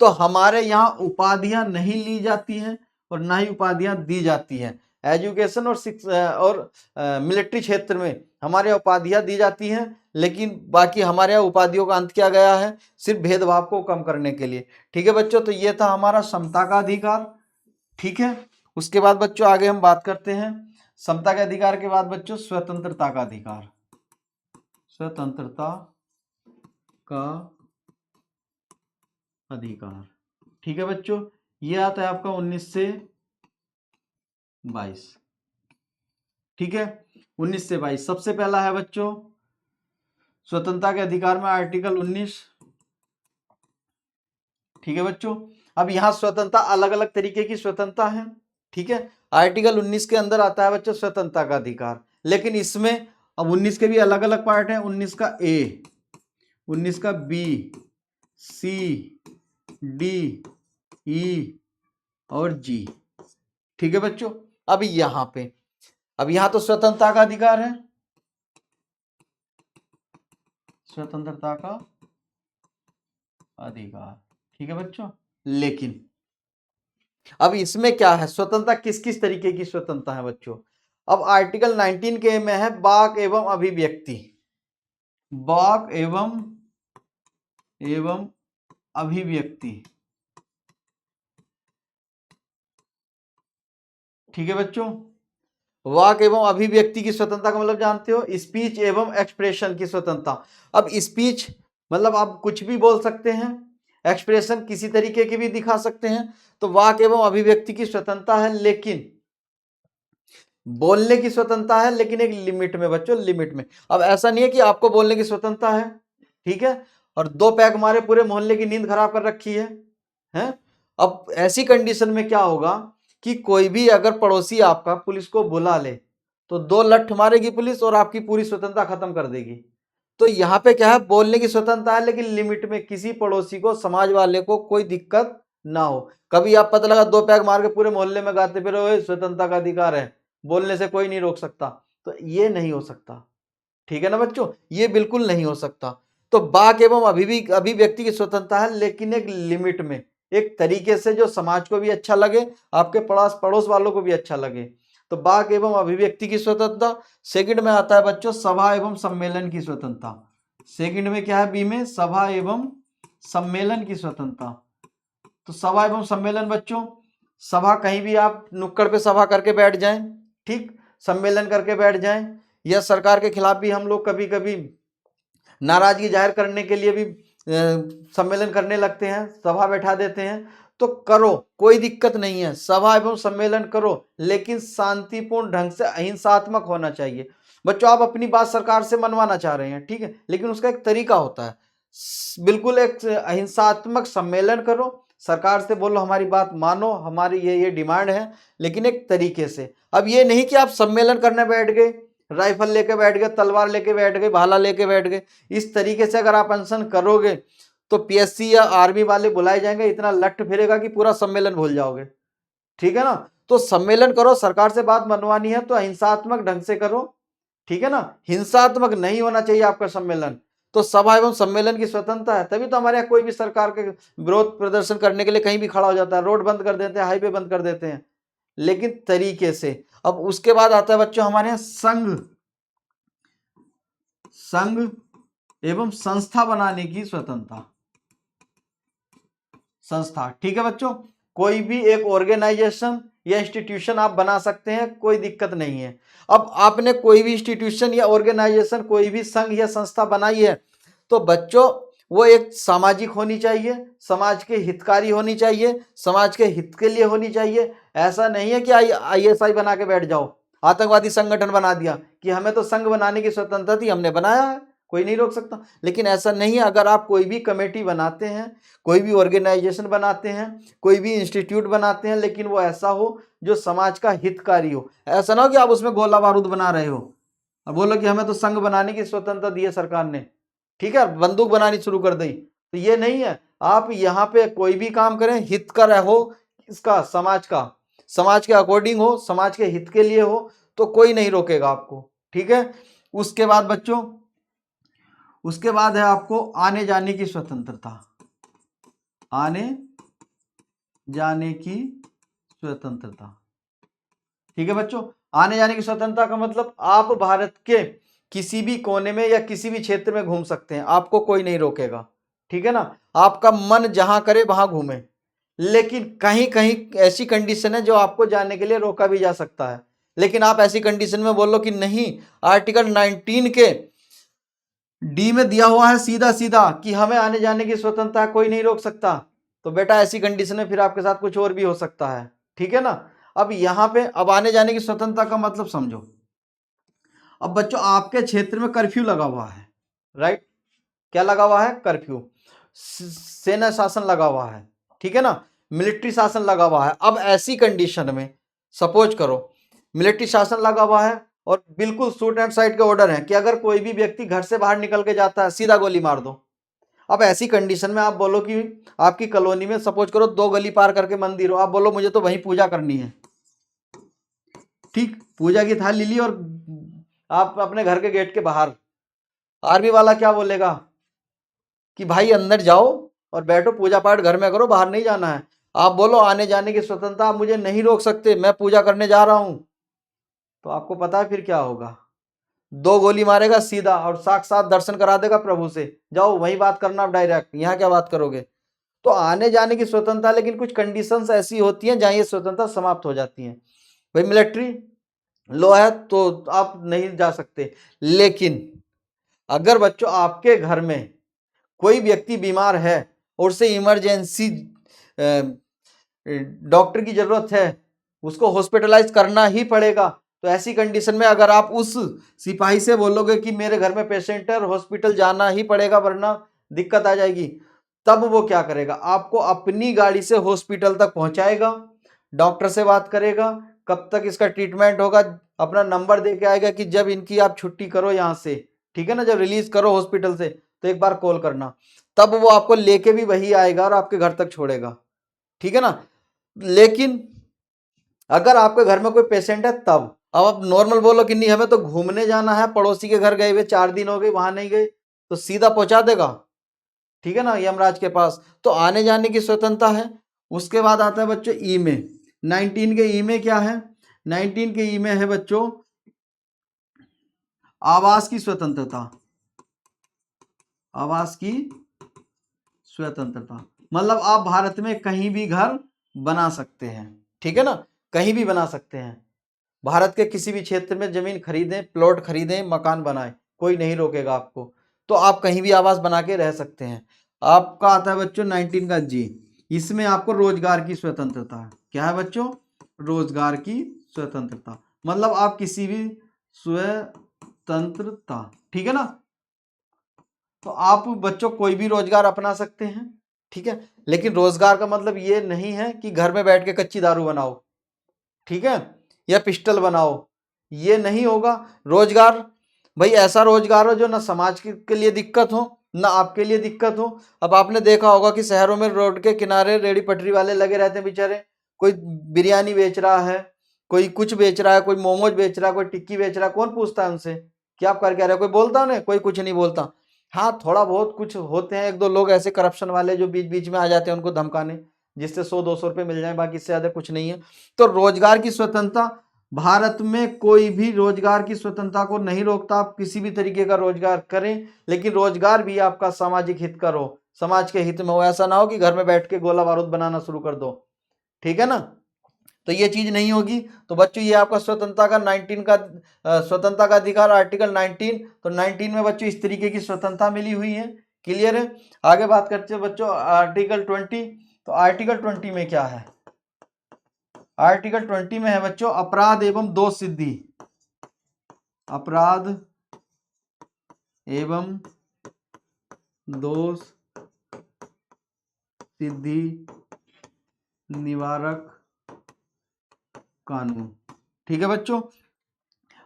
तो हमारे यहाँ उपाधियां नहीं ली जाती हैं और ना ही उपाधियां दी जाती हैं। एजुकेशन और शिक्षा और मिलिट्री क्षेत्र में हमारे यहाँ उपाधियां दी जाती हैं, लेकिन बाकी हमारे यहाँ उपाधियों का अंत किया गया है सिर्फ भेदभाव को कम करने के लिए, ठीक है बच्चों। तो ये था हमारा समता का अधिकार, ठीक है। उसके बाद बच्चों आगे हम बात करते हैं समता के अधिकार के बाद बच्चों स्वतंत्रता का अधिकार, स्वतंत्रता का अधिकार, ठीक है बच्चों। ये आता है आपका 19 से 22, ठीक है, 19 से 22। सबसे पहला है बच्चों स्वतंत्रता के अधिकार में आर्टिकल 19, ठीक है बच्चों। अब यहां स्वतंत्रता अलग अलग तरीके की स्वतंत्रता है, ठीक है। आर्टिकल 19 के अंदर आता है बच्चों स्वतंत्रता का अधिकार, लेकिन इसमें अब 19 के भी अलग अलग पार्ट हैं, 19 का ए, 19 का बी, सी, डी, ई और जी, ठीक है बच्चों। अब यहां पे, अब यहां तो स्वतंत्रता का अधिकार है, स्वतंत्रता का अधिकार, ठीक है बच्चों। लेकिन अब इसमें क्या है, स्वतंत्रता किस किस तरीके की स्वतंत्रता है बच्चों। अब आर्टिकल 19 के में है वाक एवं अभिव्यक्ति, वाक एवं अभिव्यक्ति। ठीक है बच्चों, वाक एवं अभिव्यक्ति की स्वतंत्रता का मतलब जानते हो, स्पीच एवं एक्सप्रेशन की स्वतंत्रता। अब स्पीच मतलब आप कुछ भी बोल सकते हैं, एक्सप्रेशन किसी तरीके की भी दिखा सकते हैं। तो वाक एवं अभिव्यक्ति की स्वतंत्रता है, लेकिन बोलने की स्वतंत्रता है, लेकिन एक लिमिट में बच्चों, लिमिट में। अब ऐसा नहीं है कि आपको बोलने की स्वतंत्रता है, ठीक है, और 2 पैक मारे पूरे मोहल्ले की नींद खराब कर रखी है, हैं? अब ऐसी कंडीशन में क्या होगा कि कोई भी अगर पड़ोसी आपका पुलिस को बुला ले तो 2 लठ मारेगी पुलिस और आपकी पूरी स्वतंत्रता खत्म कर देगी। तो यहाँ पे क्या है, बोलने की स्वतंत्रता है, लेकिन लिमिट में, किसी पड़ोसी को, समाज वाले को कोई दिक्कत ना हो। कभी आप पता लगा 2 पैक मार के पूरे मोहल्ले में गाते फिर स्वतंत्रता का अधिकार है, बोलने से कोई नहीं रोक सकता, तो ये नहीं हो सकता। ठीक है ना बच्चों, ये बिल्कुल नहीं हो सकता। तो वाक एवं अभिव्यक्ति की स्वतंत्रता है, लेकिन एक लिमिट में, एक तरीके से जो समाज को भी अच्छा लगे, आपके पड़ोस वालों को भी अच्छा लगे। तो वाक एवं अभिव्यक्ति की स्वतंत्रता। सेकंड में आता है बच्चों सभा एवं सम्मेलन की स्वतंत्रता। सेकंड में क्या है, बी में सभा एवं सम्मेलन की स्वतंत्रता। तो सभा एवं सम्मेलन बच्चों, सभा कहीं भी आप नुक्कड़ पे सभा करके बैठ जाएं, ठीक, सम्मेलन करके बैठ जाएं, या सरकार के खिलाफ भी हम लोग कभी कभी नाराजगी जाहिर करने के लिए भी सम्मेलन करने लगते हैं, सभा बैठा देते हैं। तो करो, कोई दिक्कत नहीं है, सभा एवं सम्मेलन करो, लेकिन शांतिपूर्ण ढंग से, अहिंसात्मक होना चाहिए। बच्चों आप अपनी बात सरकार से मनवाना चाह रहे हैं, ठीक है, लेकिन उसका एक तरीका होता है। बिल्कुल एक अहिंसात्मक सम्मेलन करो, सरकार से बोलो हमारी बात मानो, हमारी ये डिमांड है, लेकिन एक तरीके से। अब ये नहीं कि आप सम्मेलन करने बैठ गए, राइफल लेके बैठ गए, तलवार लेके बैठ गए, भाला लेके बैठ गए। इस तरीके से अगर आप अनशन करोगे तो पीएससी या आर्मी वाले बुलाए जाएंगे, इतना लट फिरेगा कि पूरा सम्मेलन भूल जाओगे। ठीक है ना, तो सम्मेलन करो, सरकार से बात मनवानी है तो अहिंसात्मक ढंग से करो, ठीक है ना, हिंसात्मक नहीं होना चाहिए आपका सम्मेलन। तो सभा एवं सम्मेलन की स्वतंत्रता है, तभी तो हमारे यहाँ कोई भी सरकार के विरोध प्रदर्शन करने के लिए कहीं भी खड़ा हो जाता है, रोड बंद कर देते हैं, हाईवे बंद कर देते हैं, लेकिन तरीके से। अब उसके बाद आता है बच्चों हमारे यहाँ संघ एवं संस्था बनाने की स्वतंत्रता। संस्था, ठीक है बच्चों, कोई भी एक ऑर्गेनाइजेशन या इंस्टीट्यूशन आप बना सकते हैं, कोई दिक्कत नहीं है। अब आपने कोई भी इंस्टीट्यूशन या ऑर्गेनाइजेशन, कोई भी संघ या संस्था बनाई है, तो बच्चों वो एक सामाजिक होनी चाहिए, समाज के हितकारी होनी चाहिए, समाज के हित के लिए होनी चाहिए। ऐसा नहीं है कि आईएसआई बना के बैठ जाओ, आतंकवादी संगठन बना दिया कि हमें तो संघ बनाने की स्वतंत्रता थी, हमने बनाया है, कोई नहीं रोक सकता। लेकिन ऐसा नहीं है। अगर आप कोई भी कमेटी बनाते हैं, कोई भी ऑर्गेनाइजेशन बनाते हैं, कोई भी इंस्टीट्यूट बनाते हैं, लेकिन वो ऐसा हो जो समाज का हितकारी हो। ऐसा ना हो कि आप उसमें गोला बारूद बना रहे हो और बोलो कि हमें तो संघ बनाने की स्वतंत्रता दी है सरकार ने, ठीक है, बंदूक बनानी शुरू कर दी, तो ये नहीं है। आप यहाँ पे कोई भी काम करें, हित का रहो, इसका समाज के अकॉर्डिंग हो, समाज के हित के लिए हो, तो कोई नहीं रोकेगा आपको। ठीक है, उसके बाद बच्चों, उसके बाद है आपको आने जाने की स्वतंत्रता। आने जाने की स्वतंत्रता, ठीक है बच्चों, आने जाने की स्वतंत्रता का मतलब आप भारत के किसी भी कोने में या किसी भी क्षेत्र में घूम सकते हैं, आपको कोई नहीं रोकेगा। ठीक है ना, आपका मन जहां करे वहां घूमे। लेकिन कहीं कहीं ऐसी कंडीशन है जो आपको जाने के लिए रोका भी जा सकता है, लेकिन आप ऐसी कंडीशन में बोलो कि नहीं, आर्टिकल 19 के डी में दिया हुआ है सीधा सीधा कि हमें आने जाने की स्वतंत्रता, कोई नहीं रोक सकता, तो बेटा ऐसी कंडीशन में फिर आपके साथ कुछ और भी हो सकता है। ठीक है ना, अब यहां पे अब आने जाने की स्वतंत्रता का मतलब समझो। अब बच्चों आपके क्षेत्र में कर्फ्यू लगा हुआ है, राइट, क्या लगा हुआ है, कर्फ्यू, सेना शासन लगा हुआ है, ठीक है ना, मिलिट्री शासन लगा हुआ है। अब ऐसी कंडीशन में सपोज करो मिलिट्री शासन लगा हुआ है और बिल्कुल शूट एंड साइड के ऑर्डर है कि अगर कोई भी व्यक्ति घर से बाहर निकल के जाता है सीधा गोली मार दो। अब ऐसी कंडीशन में आप बोलो कि आपकी कॉलोनी में सपोज करो 2 गली पार करके मंदिर हो, आप बोलो मुझे तो वहीं पूजा करनी है, ठीक, पूजा की थाली ली और आप अपने घर के गेट के बाहर, आर्मी वाला क्या बोलेगा कि भाई अंदर जाओ और बैठो, पूजा पाठ घर में करो, बाहर नहीं जाना है। आप बोलो आने जाने की स्वतंत्रता, आप मुझे नहीं रोक सकते, मैं पूजा करने जा रहा हूं, तो आपको पता है फिर क्या होगा, 2 गोली मारेगा सीधा और साक्षात दर्शन करा देगा प्रभु से, जाओ वही बात करना आप डायरेक्ट, यहाँ क्या बात करोगे। तो आने जाने की स्वतंत्रता, लेकिन कुछ कंडीशंस ऐसी होती हैं जहां ये स्वतंत्रता समाप्त हो जाती है। भाई मिलिट्री लॉ है तो आप नहीं जा सकते, लेकिन अगर बच्चों आपके घर में कोई व्यक्ति बीमार है और उसे इमरजेंसी डॉक्टर की जरूरत है, उसको हॉस्पिटलाइज करना ही पड़ेगा, तो ऐसी कंडीशन में अगर आप उस सिपाही से बोलोगे कि मेरे घर में पेशेंट है और हॉस्पिटल जाना ही पड़ेगा वरना दिक्कत आ जाएगी, तब वो क्या करेगा, आपको अपनी गाड़ी से हॉस्पिटल तक पहुंचाएगा, डॉक्टर से बात करेगा, कब तक इसका ट्रीटमेंट होगा, अपना नंबर दे के आएगा कि जब इनकी आप छुट्टी करो यहाँ से, ठीक है ना, जब रिलीज करो हॉस्पिटल से तो एक बार कॉल करना, तब वो आपको लेके भी वही आएगा और आपके घर तक छोड़ेगा, ठीक है ना। लेकिन अगर आपके घर में कोई पेशेंट है तब, अब आप नॉर्मल बोलो कि नहीं हमें तो घूमने जाना है, पड़ोसी के घर गए हुए 4 दिन हो गए वहां नहीं गए, तो सीधा पहुंचा देगा, ठीक है ना, यमराज के पास, तो आने जाने की स्वतंत्रता है। उसके बाद आता है बच्चों ई में, 19 के ई में क्या है, 19 के ई में है बच्चों आवास की स्वतंत्रता, आवास की स्वतंत्रता, मतलब आप भारत में कहीं भी घर बना सकते हैं, ठीक है ना, कहीं भी बना सकते हैं, भारत के किसी भी क्षेत्र में जमीन खरीदें, प्लॉट खरीदें, मकान बनाएं, कोई नहीं रोकेगा आपको, तो आप कहीं भी आवास बना के रह सकते हैं। आपका आता है बच्चों 19 का जी, इसमें आपको रोजगार की स्वतंत्रता है, क्या है बच्चों, रोजगार की स्वतंत्रता, मतलब आप किसी भी स्वतंत्रता, ठीक है ना, तो आप बच्चों कोई भी रोजगार अपना सकते हैं, ठीक है, लेकिन रोजगार का मतलब ये नहीं है कि घर में बैठ के कच्ची दारू बनाओ, ठीक है, या पिस्टल बनाओ, ये नहीं होगा रोजगार। भाई ऐसा रोजगार हो जो ना समाज के लिए दिक्कत हो ना आपके लिए दिक्कत हो। अब आपने देखा होगा कि शहरों में रोड के किनारे रेडी पटरी वाले लगे रहते हैं बेचारे, कोई बिरयानी बेच रहा है, कोई कुछ बेच रहा है, कोई मोमोज बेच रहा है, कोई टिक्की बेच रहा है, कौन पूछता है उनसे कि आप कर क्या रहे हो, कोई बोलता उन्हें, कोई कुछ नहीं बोलता। हाँ थोड़ा बहुत कुछ होते हैं, 1-2 लोग ऐसे करप्शन वाले जो बीच बीच में आ जाते हैं उनको धमकाने, जिससे 100-200 रुपये मिल जाए, बाकी इससे ज्यादा कुछ नहीं है। तो रोजगार की स्वतंत्रता, भारत में कोई भी रोजगार की स्वतंत्रता को नहीं रोकता, आप किसी भी तरीके का रोजगार करें, लेकिन रोजगार भी आपका सामाजिक हित का हो, समाज के हित में हो, ऐसा ना हो कि घर में बैठ के गोला बारूद बनाना शुरू कर दो, ठीक है ना, तो ये चीज नहीं होगी। तो बच्चों ये आपका स्वतंत्रता का 19 का स्वतंत्रता का अधिकार आर्टिकल 19, तो 19 में बच्चों इस तरीके की स्वतंत्रता मिली हुई है, क्लियर है। आगे बात करते हैं बच्चों आर्टिकल 20, तो आर्टिकल 20 में क्या है, आर्टिकल 20 में है बच्चों अपराध एवं दोष सिद्धि, अपराध एवं दोष सिद्धि निवारक कानून, ठीक है बच्चों।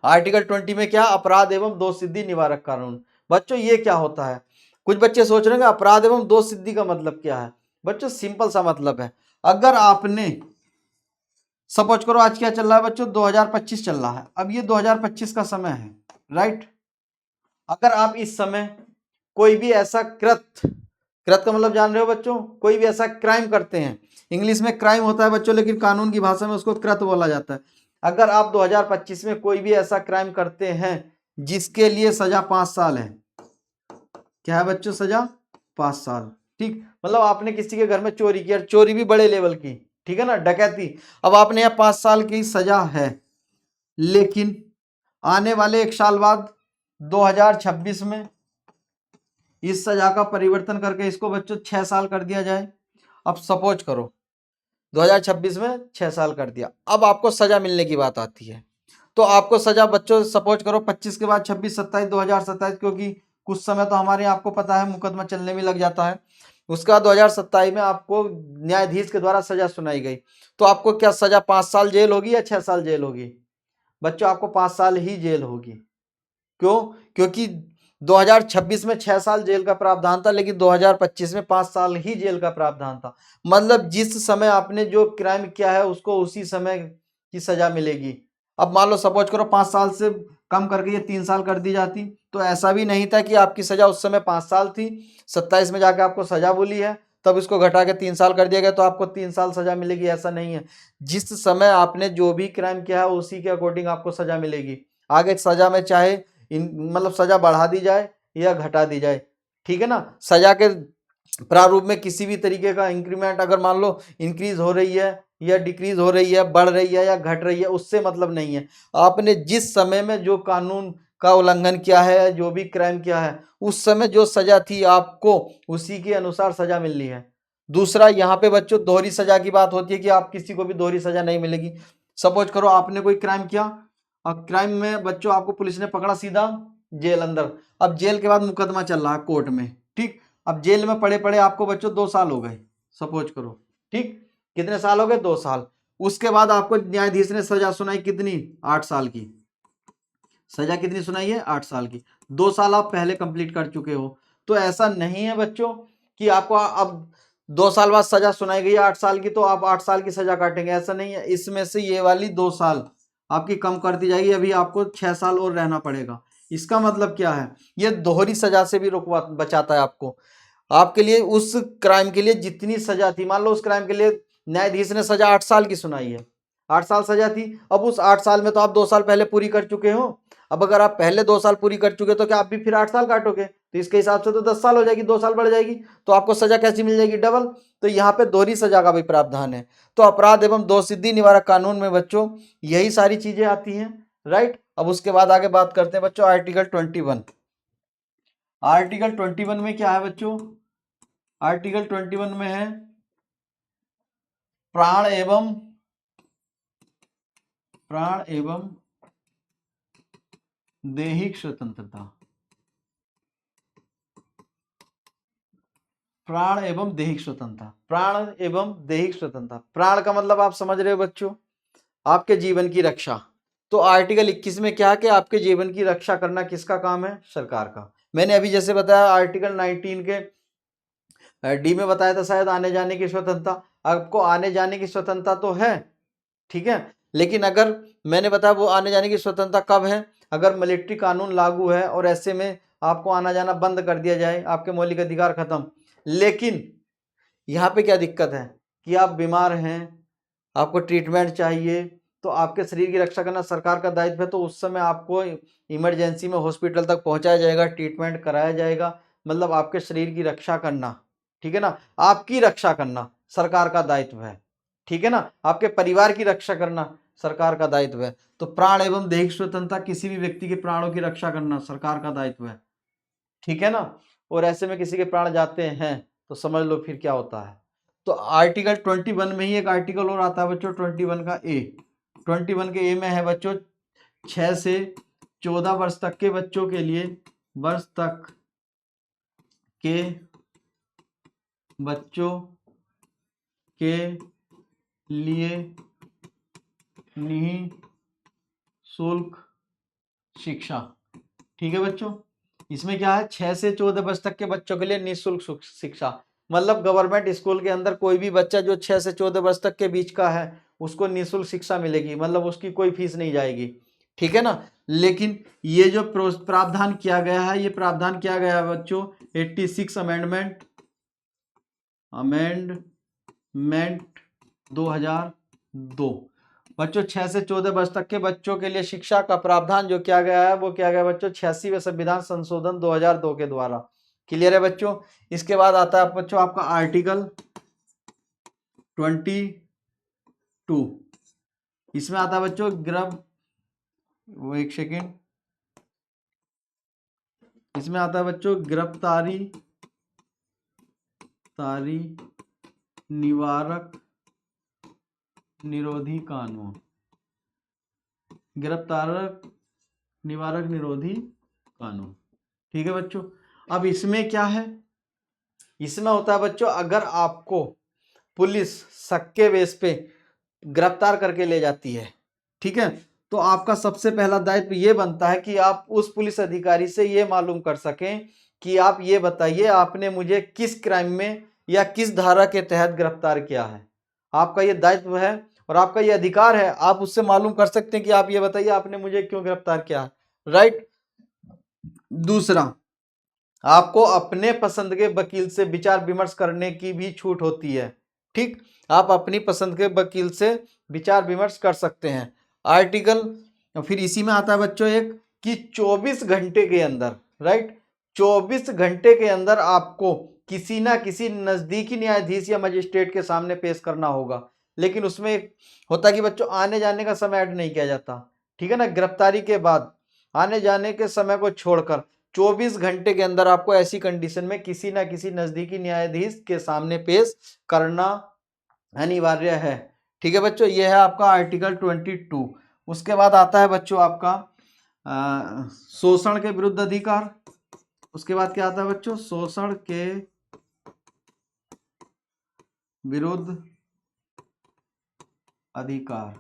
आर्टिकल 20 में क्या, अपराध एवं दोष सिद्धि निवारक कानून। बच्चों ये क्या होता है, कुछ बच्चे सोच रहे हैं अपराध एवं दोष सिद्धि का मतलब क्या है। बच्चों सिंपल सा मतलब है, अगर आपने सपोज करो आज क्या चल रहा है बच्चों, 2025 चल रहा है, अब ये 2025 का समय है, राइट। अगर आप इस समय कोई भी ऐसा कृत का मतलब जान रहे हो बच्चों, कोई भी ऐसा क्राइम करते हैं, इंग्लिश में क्राइम होता है बच्चों, लेकिन कानून की भाषा में उसको कृत बोला जाता है। अगर आप 2025 में कोई भी ऐसा क्राइम करते हैं जिसके लिए सजा 5 साल है, क्या है बच्चों, सजा 5 साल, ठीक, मतलब आपने किसी के घर में चोरी किया, चोरी भी बड़े लेवल की, ठीक है ना, डकैती, अब आपने यहाँ 5 साल की सजा है, लेकिन आने वाले 1 साल बाद 2026 में इस सजा का परिवर्तन करके इसको बच्चों 6 साल कर दिया जाए। अब सपोज करो 2026 में 6 साल कर दिया, अब आपको सजा मिलने की बात आती है, तो आपको सजा बच्चों सपोज करो 25 के बाद 26, 27, 2027, क्योंकि कुछ समय तो हमारे यहाँ आपको पता है मुकदमा चलने में लग जाता है, उसके बाद 2027 में आपको न्यायाधीश के द्वारा सजा सुनाई गई, तो आपको क्या सजा 5 साल जेल होगी या 6 साल जेल होगी। बच्चों आपको 5 साल ही जेल होगी, क्यों, क्योंकि 2026 में 6 साल जेल का प्रावधान था, लेकिन 2025 में 5 साल ही जेल का प्रावधान था, मतलब जिस समय आपने जो क्राइम किया है उसको उसी समय की सजा मिलेगी। अब मान लो सपोज करो 5 साल से कम करके ये 3 साल कर दी जाती, तो ऐसा भी नहीं था कि आपकी सजा उस समय 5 साल थी, 27 में जाके आपको सजा बोली है, तब इसको घटा के 3 साल कर दिया गया तो आपको 3 साल सजा मिलेगी, ऐसा नहीं है। जिस समय आपने जो भी क्राइम किया है उसी के अकॉर्डिंग आपको सजा मिलेगी। आगे सजा में चाहे मतलब सजा बढ़ा दी जाए या घटा दी जाए, ठीक है ना। सजा के प्रारूप में किसी भी तरीके का इंक्रीमेंट अगर मान लो इंक्रीज हो रही है या डिक्रीज हो रही है, बढ़ रही है या घट रही है, उससे मतलब नहीं है। आपने जिस समय में जो कानून का उल्लंघन किया है, जो भी क्राइम किया है, उस समय जो सजा थी आपको उसी के अनुसार सजा मिलनी है। दूसरा, यहाँ पे बच्चों दोहरी सजा की बात होती है कि आप किसी को भी दोहरी सजा नहीं मिलेगी। सपोज करो आपने कोई क्राइम किया और क्राइम में बच्चों आपको पुलिस ने पकड़ा, सीधा जेल अंदर। अब जेल के बाद मुकदमा चल रहा है कोर्ट में, ठीक। अब जेल में पड़े पड़े आपको बच्चों 2 साल हो गए, सपोज करो, ठीक। कितने साल हो गए? 2 साल। उसके बाद आपको न्यायाधीश ने सजा सुनाई कितनी? 8 साल की। सजा कितनी सुनाई है? 8 साल की। 2 साल आप पहले कंप्लीट कर चुके हो। तो ऐसा नहीं है बच्चों कि आपको अब 2 साल बाद सजा सुनाई गई 8 साल की तो आप 8 साल की सजा काटेंगे, ऐसा नहीं है। इसमें से ये वाली 2 साल आपकी कम कर दी जाएगी, अभी आपको 6 साल और रहना पड़ेगा। इसका मतलब क्या है? ये दोहरी सजा से भी रुकवा बचाता है आपको। आपके लिए उस क्राइम के लिए जितनी सजा थी, मान लो उस क्राइम के लिए न्यायाधीश ने सजा 8 साल की सुनाई है, 8 साल सजा थी। अब उस 8 साल में तो आप 2 साल पहले पूरी कर चुके हो। अब अगर आप पहले 2 साल पूरी कर चुके तो क्या आप भी फिर 8 साल काटोगे? तो इसके हिसाब से तो 10 साल हो जाएगी, 2 साल बढ़ जाएगी, तो आपको सजा कैसी मिल जाएगी? डबल। तो यहाँ पे दोहरी सजा का भी प्रावधान है। तो अपराध एवं दोषसिद्धि निवारक कानून में बच्चों यही सारी चीजें आती हैं, राइट। अब उसके बाद आगे बात करते हैं बच्चों आर्टिकल 21। आर्टिकल 21 में क्या है बच्चों? आर्टिकल 21 में है प्राण एवं दैहिक स्वतंत्रता। प्राण एवं दैहिक स्वतंत्रता। प्राण एवं दैहिक स्वतंत्रता। प्राण का मतलब आप समझ रहे हो बच्चों, आपके जीवन की रक्षा। तो आर्टिकल 21 में क्या है कि आपके जीवन की रक्षा करना किसका काम है? सरकार का। मैंने अभी जैसे बताया आर्टिकल 19 के डी में बताया था शायद, आने जाने की स्वतंत्रता। आपको आने जाने की स्वतंत्रता तो है, ठीक है, लेकिन अगर मैंने बताया वो आने जाने की स्वतंत्रता कब है? अगर मिलिट्री कानून लागू है और ऐसे में आपको आना जाना बंद कर दिया जाए, आपके मौलिक अधिकार खत्म। लेकिन यहाँ पे क्या दिक्कत है कि आप बीमार हैं, आपको ट्रीटमेंट चाहिए, तो आपके शरीर की रक्षा करना सरकार का दायित्व है। तो उस समय आपको इमरजेंसी में हॉस्पिटल तक पहुंचाया जाएगा, ट्रीटमेंट कराया जाएगा, मतलब आपके शरीर की रक्षा करना, ठीक है ना, आपकी रक्षा करना सरकार का दायित्व है, ठीक है ना। आपके परिवार की रक्षा करना सरकार का दायित्व है। तो प्राण एवं दैहिक स्वतंत्रता, किसी भी व्यक्ति के प्राणों की रक्षा करना सरकार का दायित्व है, ठीक है ना। और ऐसे में किसी के प्राण जाते हैं तो समझ लो फिर क्या होता है। तो आर्टिकल 21 में ही एक आर्टिकल और आता है बच्चों, 21 का ए। 21 के ए में है बच्चों 6 से 14 वर्ष तक के बच्चों के लिए, वर्ष तक के बच्चों के लिए निःशुल्क शिक्षा, ठीक है बच्चों। इसमें क्या है? 6 से 14 वर्ष तक के बच्चों के लिए निःशुल्क शिक्षा, मतलब गवर्नमेंट स्कूल के अंदर कोई भी बच्चा जो 6 से 14 वर्ष तक के बीच का है उसको निःशुल्क शिक्षा मिलेगी, मतलब उसकी कोई फीस नहीं जाएगी, ठीक है ना। लेकिन ये जो प्रावधान किया गया है, ये प्रावधान किया गया है बच्चों 86 अमेंडमेंट 2002। बच्चों 6 से 14 वर्ष तक के बच्चों के लिए शिक्षा का प्रावधान जो किया गया है वो किया गया बच्चों 86वें संविधान संशोधन 2002 के द्वारा। क्लियर है बच्चों। इसके बाद आता है बच्चों आपका आर्टिकल 22। इसमें आता है बच्चों एक सेकेंड, इसमें आता है बच्चों गिरफ्तारी निवारक निरोधी कानून। गिरफ्तार निवारक निरोधी कानून, ठीक है बच्चों। अब इसमें क्या है? इसमें होता है बच्चों अगर आपको पुलिस शक के बेस पे गिरफ्तार करके ले जाती है, ठीक है, तो आपका सबसे पहला दायित्व ये बनता है कि आप उस पुलिस अधिकारी से ये मालूम कर सकें कि आप ये बताइए आपने मुझे किस क्राइम में या किस धारा के तहत गिरफ्तार किया है। आपका ये दायित्व है और आपका ये अधिकार है, आप उससे मालूम कर सकते हैं कि आप ये बताइए आपने मुझे क्यों गिरफ्तार किया है, राइट। दूसरा, आपको अपने पसंद के वकील से विचार विमर्श करने की भी छूट होती है, ठीक। आप अपनी पसंद के वकील से विचार विमर्श कर सकते हैं। आर्टिकल फिर इसी में आता है बच्चों एक कि 24 घंटे के अंदर, राइट, 24 घंटे के अंदर आपको किसी ना किसी नजदीकी न्यायाधीश या मजिस्ट्रेट के सामने पेश करना होगा। लेकिन उसमें एक होता कि बच्चों आने जाने का समय ऐड नहीं किया जाता, ठीक है ना, गिरफ्तारी के बाद आने जाने के समय को छोड़कर 24 घंटे के अंदर आपको ऐसी कंडीशन में किसी ना किसी नजदीकी न्यायाधीश के सामने पेश करना अनिवार्य है। ठीक है बच्चों, यह है आपका आर्टिकल 22। उसके बाद आता है बच्चों आपका शोषण के विरुद्ध अधिकार। उसके बाद क्या आता है बच्चों, शोषण के विरुद्ध अधिकार।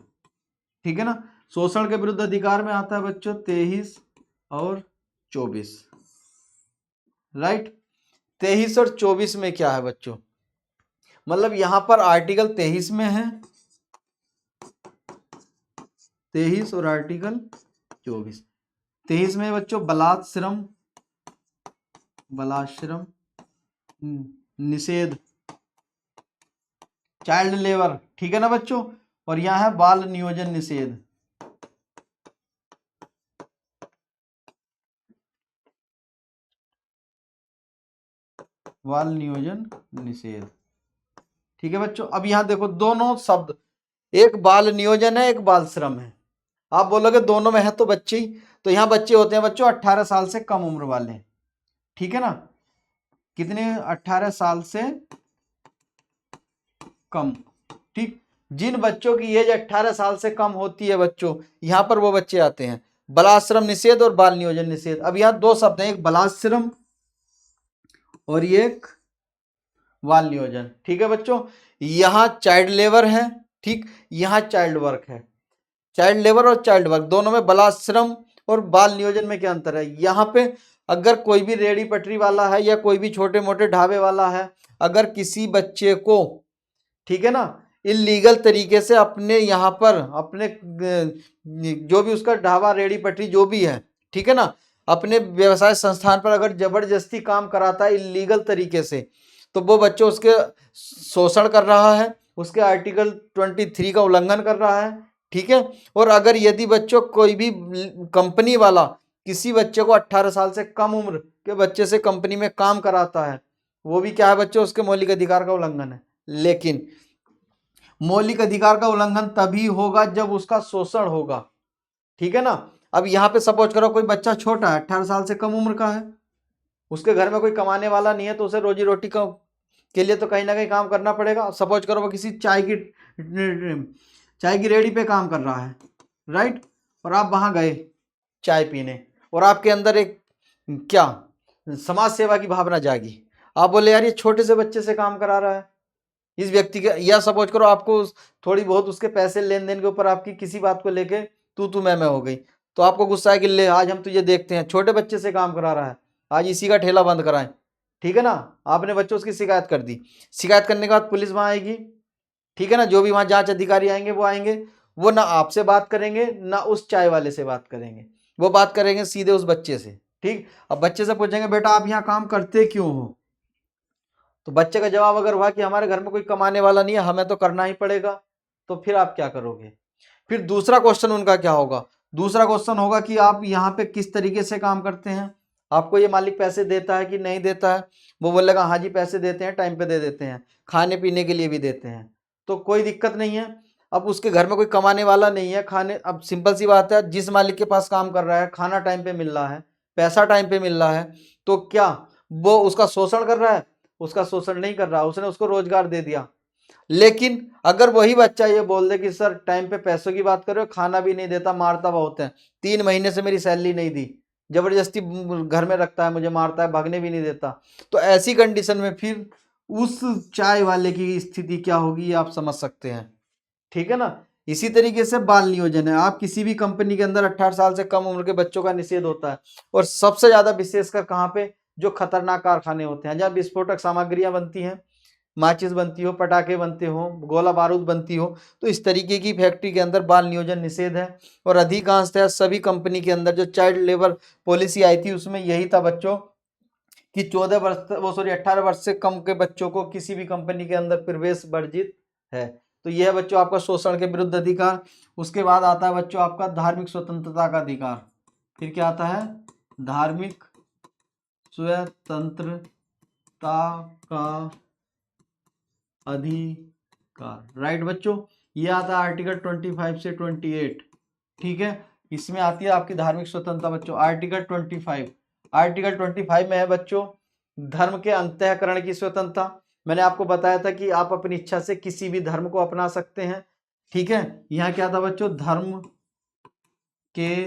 ठीक है ना, शोषण के विरुद्ध अधिकार में आता है बच्चों 23 और 24, राइट। 23 और 24 में क्या है बच्चों, मतलब यहां पर आर्टिकल 23 में है 23 और आर्टिकल 24। 23 में बच्चों बलात्श्रम निषेध, चाइल्ड लेबर, ठीक है ना बच्चों, और यहां है बाल नियोजन निषेध। बाल नियोजन निषेध, ठीक है बच्चों। अब यहां देखो दोनों शब्द, एक बाल नियोजन है, एक बाल श्रम है। आप बोलोगे दोनों में है तो बच्चे ही, तो यहां बच्चे होते हैं बच्चों 18 साल से कम उम्र वाले, ठीक है ना, कितने, 18 साल से कम, ठीक। जिन बच्चों की एज 18 साल से कम होती है बच्चों, यहां पर वो बच्चे आते हैं। बलाश्रम निषेध और बाल नियोजन निषेध। अब यहां दो शब्द हैं, एक बलाश्रम और एक बाल नियोजन, ठीक है बच्चों। यहां चाइल्ड लेबर है, ठीक, यहां चाइल्ड वर्क है। चाइल्ड लेबर और चाइल्ड वर्क दोनों में बलाश्रम और बाल नियोजन में क्या अंतर है, यहाँ पे अगर कोई भी रेड़ी पटरी वाला है या कोई भी छोटे मोटे ढाबे वाला है, अगर किसी बच्चे को, ठीक है ना, इलीगल तरीके से अपने यहाँ पर अपने जो भी उसका ढाबा रेड़ी पटरी जो भी है, ठीक है ना, अपने व्यवसाय संस्थान पर अगर जबरदस्ती काम कराता है इलीगल तरीके से, तो वो बच्चों उसके शोषण कर रहा है, उसके आर्टिकल 23 का उल्लंघन कर रहा है, ठीक है। और अगर यदि बच्चों कोई भी कंपनी वाला किसी बच्चे को 18 साल से कम उम्र के बच्चे से कंपनी में काम कराता है, वो भी क्या है बच्चों, उसके मौलिक अधिकार का उल्लंघन है। लेकिन मौलिक अधिकार का उल्लंघन तभी होगा जब उसका शोषण होगा, ठीक है ना। अब यहाँ पे सपोज करो कोई बच्चा छोटा है, 18 साल से कम उम्र का है, उसके घर में कोई कमाने वाला नहीं है, तो उसे रोजी रोटी के लिए तो कहीं ना कहीं काम करना पड़ेगा। सपोज करो वो किसी चाय की रेहड़ी पे काम कर रहा है, राइट, और आप वहां गए चाय पीने, और आपके अंदर एक क्या समाज सेवा की भावना जागी, आप बोले यार ये छोटे से बच्चे से काम करा रहा है इस व्यक्ति के, या सपोज करो आपको थोड़ी बहुत उसके पैसे लेन देन के ऊपर आपकी किसी बात को लेके तू मैं हो गई, तो आपको गुस्सा है कि ले आज हम तुझे देखते हैं, छोटे बच्चे से काम करा रहा है, आज इसी का ठेला बंद कराएं, ठीक है ना। आपने बच्चों उसकी शिकायत कर दी, शिकायत करने के बाद पुलिस वहां आएगी, ठीक है ना, जो भी वहां जांच अधिकारी आएंगे वो आएंगे, वो ना आपसे बात करेंगे ना उस चाय वाले से बात करेंगे, वो बात करेंगे सीधे उस बच्चे से, ठीक। अब बच्चे से पूछेंगे बेटा आप यहाँ काम करते क्यों हो, तो बच्चे का जवाब अगर हुआ कि हमारे घर में कोई कमाने वाला नहीं है, हमें तो करना ही पड़ेगा, तो फिर आप क्या करोगे। फिर दूसरा क्वेश्चन उनका क्या होगा, दूसरा क्वेश्चन होगा कि आप यहाँ पे किस तरीके से काम करते हैं, आपको ये मालिक पैसे देता है कि नहीं देता है, वो बोलेगा हाँ जी पैसे देते हैं, टाइम पे दे देते हैं, खाने पीने के लिए भी देते हैं, तो कोई दिक्कत नहीं है। अब उसके घर में कोई कमाने वाला नहीं है, खाने, अब सिंपल सी बात है, जिस मालिक के पास काम कर रहा है खाना टाइम पे मिल रहा है, पैसा टाइम पे मिल रहा है, तो क्या वो उसका शोषण कर रहा है, उसका शोषण नहीं कर रहा, उसने उसको रोजगार दे दिया। लेकिन अगर वही बच्चा ये बोल दे कि सर टाइम पे पैसों की बात कर रहे हो, खाना भी नहीं देता, मारता बहुत है, 3 महीने से मेरी सैलरी नहीं दी, जबरदस्ती घर में रखता है, मुझे मारता है, भागने भी नहीं देता, तो ऐसी कंडीशन में फिर उस चाय वाले की स्थिति क्या होगी आप समझ सकते हैं, ठीक है ना। इसी तरीके से बाल नियोजन है, आप किसी भी कंपनी के अंदर 18 साल से कम उम्र के बच्चों का निषेध होता है, और सबसे ज्यादा विशेषकर कहाँ पे, जो खतरनाक कारखाने होते हैं, जहाँ विस्फोटक सामग्रियां बनती हैं, माचिस बनती हो, पटाखे बनते हो, गोला बारूद बनती हो, तो इस तरीके की फैक्ट्री के अंदर बाल नियोजन निषेध है। और अधिकांशतः सभी कंपनी के अंदर जो चाइल्ड लेबर पॉलिसी आई थी उसमें यही था बच्चों कि 18 वर्ष से कम के बच्चों को किसी भी कंपनी के अंदर प्रवेश वर्जित है। तो यह है बच्चों आपका शोषण के विरुद्ध अधिकार। उसके बाद आता है बच्चों आपका धार्मिक स्वतंत्रता का अधिकार। फिर क्या आता है, धार्मिक स्वतंत्रता का अधिकार। राइट बच्चों, ये आता है आर्टिकल 25 से 28। ठीक है, इसमें आती है आपकी धार्मिक स्वतंत्रता बच्चों। आर्टिकल 25, आर्टिकल 25 में है बच्चों धर्म के अंतःकरण की स्वतंत्रता। मैंने आपको बताया था कि आप अपनी इच्छा से किसी भी धर्म को अपना सकते हैं। ठीक है, यहाँ क्या था बच्चों, धर्म के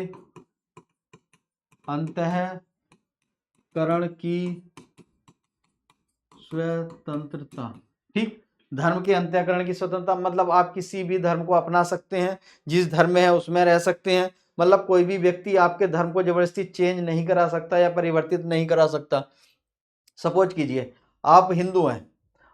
अंतःकरण की स्वतंत्रता। ठीक, धर्म के अंतःकरण की स्वतंत्रता मतलब आप किसी भी धर्म को अपना सकते हैं, जिस धर्म में है उसमें रह सकते हैं। मतलब कोई भी व्यक्ति आपके धर्म को जबरदस्ती चेंज नहीं करा सकता या परिवर्तित नहीं करा सकता। सपोज कीजिए आप हिंदू हैं,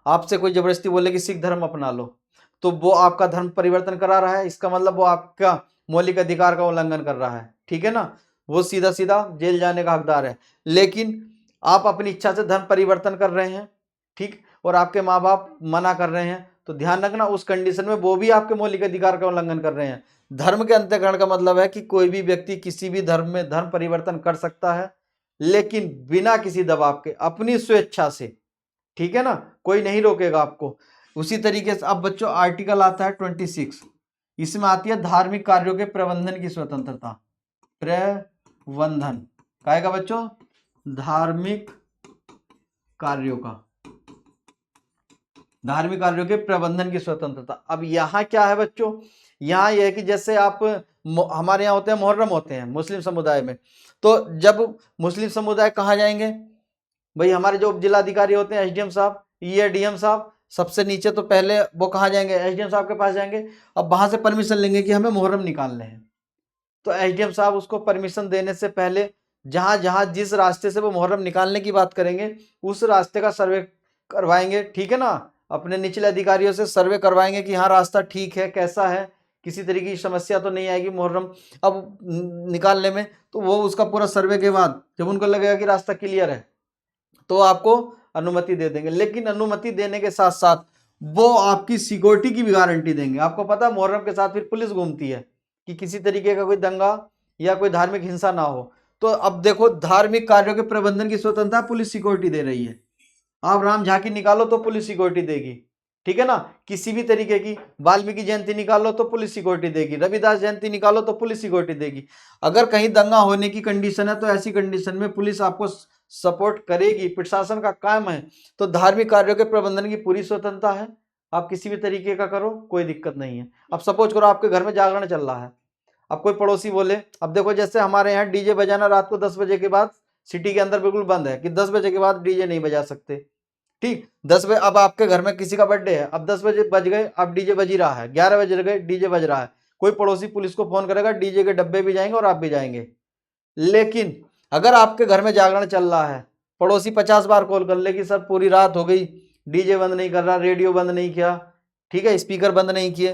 आपसे कोई जबरदस्ती बोले कि सिख धर्म अपना लो, तो वो आपका धर्म परिवर्तन करा रहा है, इसका मतलब वो आपका मौलिक अधिकार का उल्लंघन कर रहा है। ठीक है ना, वो सीधा सीधा जेल जाने का हकदार है। लेकिन आप अपनी इच्छा से धर्म परिवर्तन कर रहे हैं, ठीक, और आपके माँ बाप मना कर रहे हैं, तो ध्यान रखना उस कंडीशन में वो भी आपके मौलिक अधिकार का उल्लंघन कर रहे हैं। धर्म के अंतःकरण का मतलब है कि कोई भी व्यक्ति किसी भी धर्म में धर्म परिवर्तन कर सकता है, लेकिन बिना किसी दबाव के, अपनी स्वेच्छा से। ठीक है ना, कोई नहीं रोकेगा आपको। उसी तरीके से अब बच्चों आर्टिकल आता है 26, इसमें आती है धार्मिक कार्यों के प्रबंधन की स्वतंत्रता। प्रबंधन काहेगा बच्चों, धार्मिक कार्यों का, धार्मिक कार्यों के प्रबंधन की स्वतंत्रता। अब यहाँ क्या है बच्चों, यहाँ यह है कि जैसे आप हमारे यहाँ होते हैं मुहर्रम होते हैं मुस्लिम समुदाय में, तो जब मुस्लिम समुदाय कहाँ जाएंगे भाई, हमारे जो जिलाधिकारी होते हैं एसडीएम साहब या डीएम साहब, सबसे नीचे तो पहले वो कहाँ जाएंगे, एसडीएम साहब के पास जाएंगे। अब वहां से परमिशन लेंगे कि हमें मुहर्रम निकालने हैं, तो एसडीएम साहब उसको परमिशन देने से पहले जहां जहां जिस रास्ते से वो मुहर्रम निकालने की बात करेंगे उस रास्ते का सर्वे करवाएंगे। ठीक है ना, अपने निचले अधिकारियों से सर्वे करवाएंगे कि हाँ रास्ता ठीक है, कैसा है, किसी तरीके की समस्या तो नहीं आएगी मुहर्रम अब निकालने में। तो वो उसका पूरा सर्वे के बाद जब उनको लगेगा कि रास्ता क्लियर है तो आपको अनुमति दे देंगे। लेकिन अनुमति देने के साथ साथ वो आपकी सिक्योरिटी की भी गारंटी देंगे। आपको पता है मुहर्रम के साथ फिर पुलिस घूमती है कि किसी तरीके का कोई दंगा या कोई धार्मिक हिंसा ना हो। तो अब देखो धार्मिक कार्यों के प्रबंधन की स्वतंत्रता पुलिस सिक्योरिटी दे रही है। आप राम झांकी निकालो तो पुलिस सिक्योरिटी देगी। ठीक है ना, किसी भी तरीके की वाल्मीकि जयंती निकालो तो पुलिस सिक्योरिटी देगी, रविदास जयंती निकालो तो पुलिस सिक्योरिटी देगी। अगर कहीं दंगा होने की कंडीशन है तो ऐसी कंडीशन में पुलिस आपको सपोर्ट करेगी, प्रशासन का काम है। तो धार्मिक कार्यों के प्रबंधन की पूरी स्वतंत्रता है, आप किसी भी तरीके का करो, कोई दिक्कत नहीं है। अब सपोज करो आपके घर में जागरण चल रहा है, अब कोई पड़ोसी बोले, अब देखो जैसे हमारे यहाँ डीजे बजाना रात को 10 बजे के बाद सिटी के अंदर बिल्कुल बंद है कि 10 बजे के बाद डीजे नहीं बजा सकते। ठीक, 10 बजे अब आपके घर में किसी का बर्थडे है, अब 10 बजे बज गए, अब डीजे बज ही रहा है, 11 बज गए डीजे बज रहा है, कोई पड़ोसी पुलिस को फोन करेगा, डीजे के डब्बे भी जाएंगे और आप भी जाएंगे। लेकिन अगर आपके घर में जागरण चल रहा है, पड़ोसी 50 बार कॉल कर ले कि सर पूरी रात हो गई, डीजे बंद नहीं कर रहा, रेडियो बंद नहीं किया, ठीक है, स्पीकर बंद नहीं किए,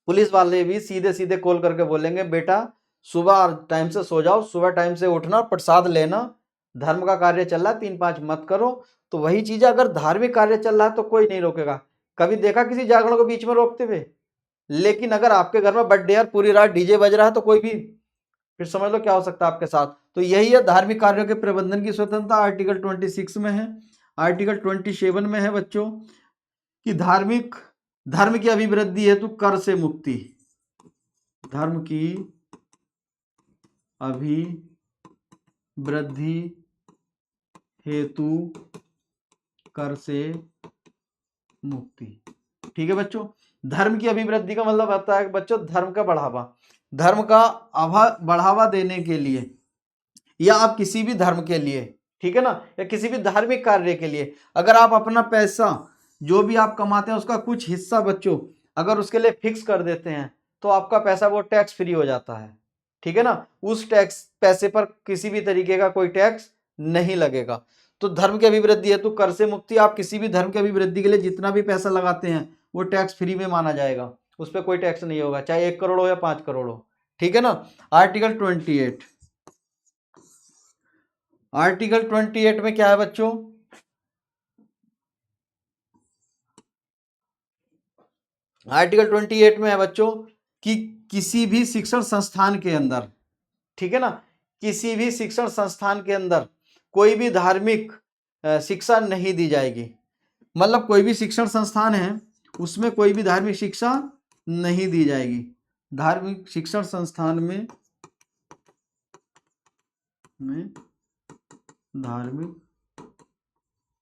पुलिस वाले भी सीधे सीधे कॉल करके बोलेंगे बेटा सुबह टाइम से सो जाओ, सुबह टाइम से उठना, प्रसाद लेना, धर्म का कार्य चल रहा है, 3-5 मत करो। तो वही चीज अगर धार्मिक कार्य चल रहा है तो कोई नहीं रोकेगा। कभी देखा किसी जागरण को बीच में रोकते हुए? लेकिन अगर आपके घर में बर्थडे है, पूरी रात डीजे बज रहा है, तो कोई भी, फिर समझ लो क्या हो सकता है आपके साथ। तो यही है धार्मिक कार्यों के प्रबंधन की स्वतंत्रता, आर्टिकल 26 में है। आर्टिकल 27 में है बच्चों कि धर्म की अभिवृद्धि हेतु कर से मुक्ति, धर्म की अभिवृद्धि हेतु कर से मुक्ति। ठीक है बच्चों, धर्म की अभिवृद्धि का मतलब आता है बच्चों धर्म का बढ़ावा, धर्म का बढ़ावा देने के लिए, या आप किसी भी धर्म के लिए, ठीक है ना, या किसी भी धार्मिक कार्य के लिए अगर आप अपना पैसा जो भी आप कमाते हैं उसका कुछ हिस्सा बच्चों अगर उसके लिए फिक्स कर देते हैं तो आपका पैसा वो टैक्स फ्री हो जाता है। ठीक है ना, उस टैक्स पैसे पर किसी भी तरीके का कोई टैक्स नहीं लगेगा। तो धर्म की अभिवृद्धि है तो कर से मुक्ति, आप किसी भी धर्म की अभिवृद्धि के लिए जितना भी पैसा लगाते हैं वो टैक्स फ्री में माना जाएगा, उस पर कोई टैक्स नहीं होगा, चाहे 1 करोड़ हो या 5 करोड़ हो। ठीक है ना, आर्टिकल 28, आर्टिकल 28 में क्या है बच्चों, आर्टिकल 28 में है बच्चों कि किसी भी शिक्षण संस्थान के अंदर, ठीक है ना, किसी भी शिक्षण संस्थान के अंदर कोई भी धार्मिक शिक्षा नहीं दी जाएगी। मतलब कोई भी शिक्षण संस्थान है उसमें कोई भी धार्मिक शिक्षा नहीं दी जाएगी। धार्मिक शिक्षण संस्थान में धार्मिक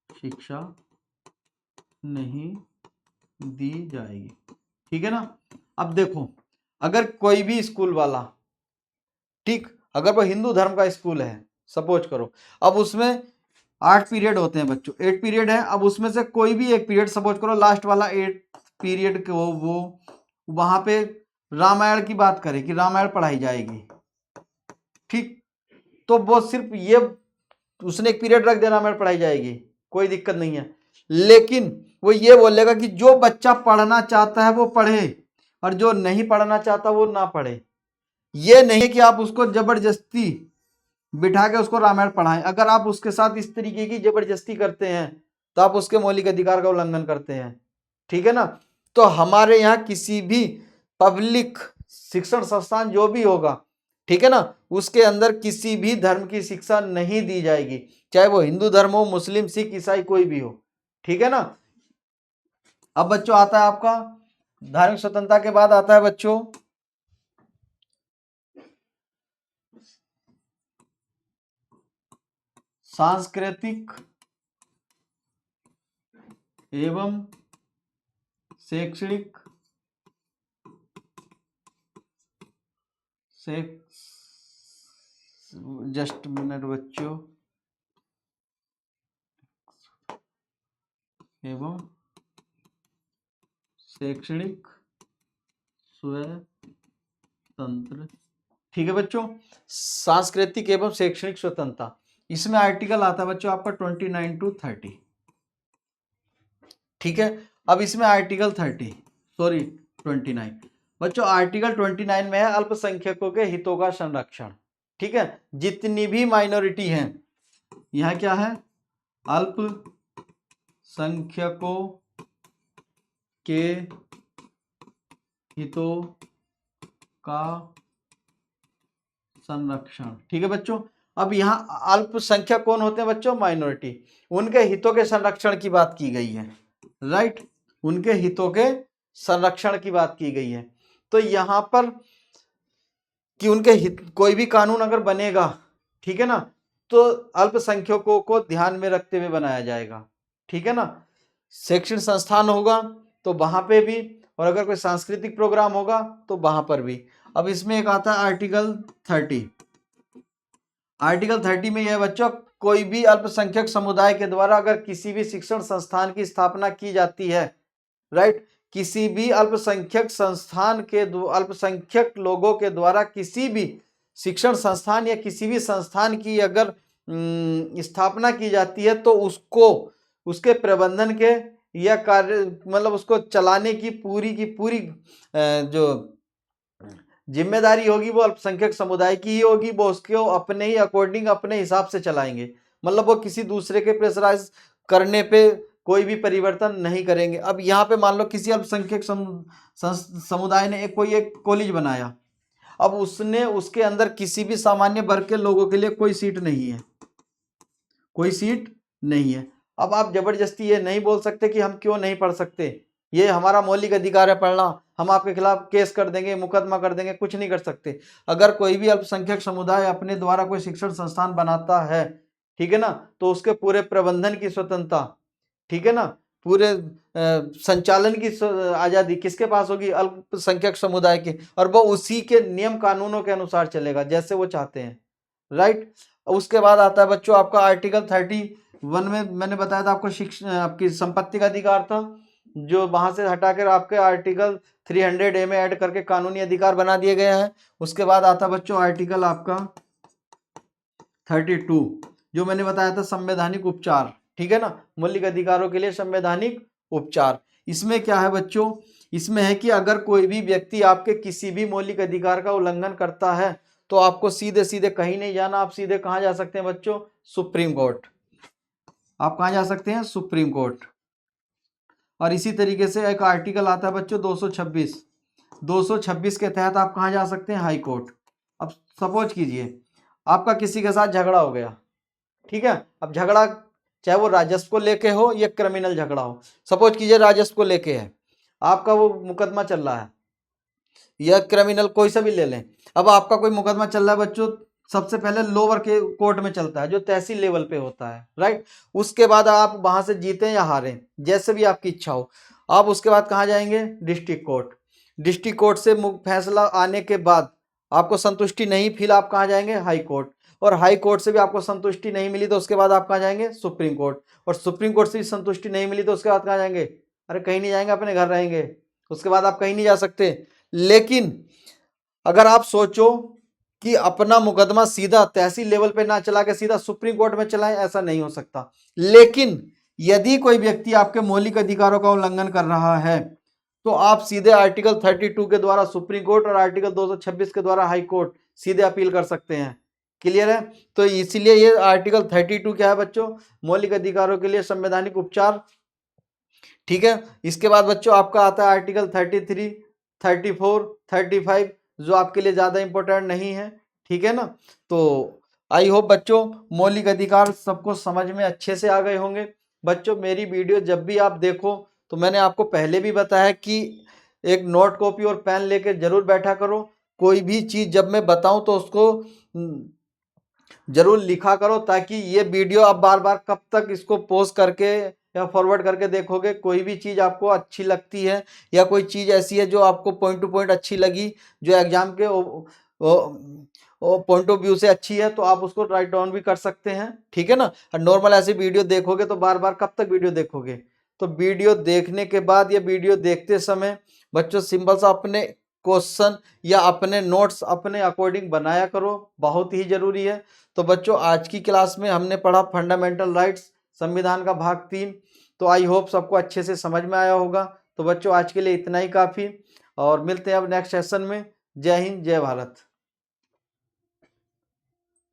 शिक्षा नहीं दी जाएगी। ठीक है ना। अब देखो, अगर कोई भी स्कूल वाला, ठीक, अगर वो हिंदू धर्म का स्कूल है सपोज करो, अब उसमें 8 पीरियड होते हैं बच्चों, 8 पीरियड है, अब उसमें से कोई भी एक पीरियड सपोज करो लास्ट वाला 8 पीरियड को वो वहां पे रामायण की बात करें कि रामायण पढ़ाई जाएगी, ठीक, तो वो सिर्फ ये उसने एक पीरियड रख दिया रामायण पढ़ाई जाएगी, कोई दिक्कत नहीं है। लेकिन वो ये बोलेगा कि जो बच्चा पढ़ना चाहता है वो पढ़े और जो नहीं पढ़ना चाहता वो ना पढ़े। ये नहीं है कि आप उसको जबरदस्ती बिठा के उसको रामायण पढ़ाएं। अगर आप उसके साथ इस तरीके की जबरदस्ती करते हैं तो आप उसके मौलिक अधिकार का उल्लंघन करते हैं। ठीक है ना। तो हमारे यहाँ किसी भी पब्लिक शिक्षण संस्थान जो भी होगा, ठीक है ना, उसके अंदर किसी भी धर्म की शिक्षा नहीं दी जाएगी, चाहे वो हिंदू धर्म हो, मुस्लिम, सिख, ईसाई, कोई भी हो। ठीक है ना। अब बच्चों आता है आपका धार्मिक स्वतंत्रता के बाद आता है बच्चों सांस्कृतिक एवं शैक्षणिक जस्ट मिनट बच्चों, एवं शैक्षणिक स्वतंत्र। ठीक है बच्चों, सांस्कृतिक एवं शैक्षणिक स्वतंत्रता, इसमें आर्टिकल आता है बच्चों आपका 29 to 30। ठीक है। अब इसमें आर्टिकल 29 बच्चों, आर्टिकल 29 में है अल्पसंख्यकों के हितों का संरक्षण। ठीक है। जितनी भी माइनॉरिटी हैं, यह क्या है, अल्पसंख्यकों के हितों का संरक्षण। ठीक है बच्चों। अब यहाँ अल्पसंख्यक कौन होते हैं बच्चों, माइनॉरिटी, उनके हितों के संरक्षण की बात की गई है, राइट, उनके हितों के संरक्षण की बात की गई है। तो यहां पर कि उनके हित, कोई भी कानून अगर बनेगा, ठीक है ना, तो अल्पसंख्यकों को ध्यान में रखते हुए बनाया जाएगा। ठीक है ना। शैक्षणिक संस्थान होगा तो वहां पे भी, और अगर कोई सांस्कृतिक प्रोग्राम होगा तो वहां पर भी। अब इसमें एक आता है आर्टिकल 30। आर्टिकल 30 में यह बच्चों, कोई भी अल्पसंख्यक समुदाय के द्वारा अगर किसी भी शिक्षण संस्थान की स्थापना की जाती है, राइट, किसी भी अल्पसंख्यक संस्थान के अल्पसंख्यक लोगों के द्वारा किसी भी शिक्षण संस्थान या किसी भी संस्थान की अगर स्थापना की जाती है तो उसको, उसके प्रबंधन के या कार्य, मतलब उसको चलाने की पूरी जो जिम्मेदारी होगी वो अल्पसंख्यक समुदाय की ही होगी। वो उसको अपने ही अकॉर्डिंग, अपने हिसाब से चलाएंगे। मतलब वो किसी दूसरे के प्रेशराइज करने पे कोई भी परिवर्तन नहीं करेंगे। अब यहाँ पे मान लो किसी अल्पसंख्यक समुदाय ने कोई एक कॉलेज बनाया, अब उसने उसके अंदर किसी भी सामान्य वर्ग के लोगों के लिए कोई सीट नहीं है, कोई सीट नहीं है। अब आप जबरदस्ती ये नहीं बोल सकते कि हम क्यों नहीं पढ़ सकते, ये हमारा मौलिक अधिकार है पढ़ना, हम आपके खिलाफ केस कर देंगे, मुकदमा कर देंगे, कुछ नहीं कर सकते। अगर कोई भी अल्पसंख्यक समुदाय अपने द्वारा कोई शिक्षण संस्थान बनाता है, ठीक है ना, तो उसके पूरे प्रबंधन की स्वतंत्रता, ठीक है ना, पूरे संचालन की आजादी किसके पास होगी, अल्पसंख्यक समुदाय के, और वो उसी के नियम कानूनों के अनुसार चलेगा जैसे वो चाहते हैं, राइट। उसके बाद आता है बच्चों आपका आर्टिकल 31 में मैंने बताया था आपको शिक्षा, आपकी संपत्ति का अधिकार था, जो वहां से हटाकर आपके आर्टिकल 300A में ऐड करके कानूनी अधिकार बना दिए गए हैं। उसके बाद आता बच्चों आर्टिकल आपका 32, जो मैंने बताया था संवैधानिक उपचार। ठीक है ना, मौलिक अधिकारों के लिए संवैधानिक उपचार। इसमें क्या है बच्चों, इसमें है कि अगर कोई भी व्यक्ति आपके किसी भी मौलिक अधिकार का उल्लंघन करता है तो आपको सीधे सीधे कहीं नहीं जाना, आप सीधे कहां जा सकते हैं बच्चों, सुप्रीम कोर्ट। आप कहां जा सकते हैं, सुप्रीम कोर्ट। और इसी तरीके से एक आर्टिकल आता है बच्चों 226 के तहत आप कहां जा सकते हैं, हाई कोर्ट। अब सपोज कीजिए आपका किसी के साथ झगड़ा हो गया, ठीक है। अब झगड़ा चाहे वो राजस्व को लेके हो या क्रिमिनल झगड़ा हो, सपोज कीजिए राजस्व को लेके है, आपका वो मुकदमा चल रहा है, या क्रिमिनल कोई सा भी ले लें। अब आपका कोई मुकदमा चल रहा है बच्चों, सबसे पहले लोअर के कोर्ट में चलता है जो तहसील लेवल पे होता है, राइट। उसके बाद आप वहां से जीते या हारें, जैसे भी आपकी इच्छा हो, आप उसके बाद कहाँ जाएंगे, डिस्ट्रिक्ट कोर्ट। डिस्ट्रिक्ट कोर्ट से फैसला आने के बाद आपको संतुष्टि नहीं, फिर आप कहाँ जाएंगे, हाई कोर्ट। और हाई कोर्ट से भी आपको संतुष्टि नहीं मिली तो उसके बाद आप कहाँ जाएंगे, सुप्रीम कोर्ट। और सुप्रीम कोर्ट से भी संतुष्टि नहीं मिली तो उसके बाद कहाँ जाएंगे, अरे कहीं नहीं जाएंगे, अपने घर रहेंगे, उसके बाद आप कहीं नहीं जा सकते। लेकिन अगर आप सोचो कि अपना मुकदमा सीधा तहसील लेवल पे ना चला के सीधा सुप्रीम कोर्ट में चलाएं, ऐसा नहीं हो सकता। लेकिन यदि कोई व्यक्ति आपके मौलिक अधिकारों का उल्लंघन कर रहा है तो आप सीधे आर्टिकल 32 के द्वारा सुप्रीम कोर्ट और आर्टिकल 226 के द्वारा हाई कोर्ट सीधे अपील कर सकते हैं। क्लियर है। तो इसीलिए ये आर्टिकल 32 क्या है बच्चों, मौलिक अधिकारों के लिए संवैधानिक उपचार, ठीक है। इसके बाद बच्चों आपका आता है आर्टिकल 33, 34, 35, जो आपके लिए ज्यादा इंपॉर्टेंट नहीं है, ठीक है ना। तो आई होप बच्चों मौलिक अधिकार सबको समझ में अच्छे से आ गए होंगे। बच्चों मेरी वीडियो जब भी आप देखो तो मैंने आपको पहले भी बताया कि एक नोट कॉपी और पेन लेके जरूर बैठा करो। कोई भी चीज जब मैं बताऊं तो उसको जरूर लिखा करो, ताकि ये वीडियो आप बार बार कब तक इसको पोस्ट करके या फॉरवर्ड करके देखोगे। कोई भी चीज़ आपको अच्छी लगती है या कोई चीज़ ऐसी है जो आपको पॉइंट टू पॉइंट अच्छी लगी, जो एग्जाम के पॉइंट ऑफ व्यू से अच्छी है, तो आप उसको राइट डाउन भी कर सकते हैं, ठीक है ना। और नॉर्मल ऐसी वीडियो देखोगे तो बार बार कब तक वीडियो देखोगे। तो वीडियो देखने के बाद या वीडियो देखते समय बच्चों सिंपल सा अपने क्वेश्चन या अपने नोट्स अपने अकॉर्डिंग बनाया करो, बहुत ही जरूरी है। तो बच्चों आज की क्लास में हमने पढ़ा फंडामेंटल राइट्स, संविधान का भाग 3। तो आई होप सबको अच्छे से समझ में आया होगा। तो बच्चों आज के लिए इतना ही काफ़ी, और मिलते हैं अब नेक्स्ट सेशन में। जय हिंद, जय भारत।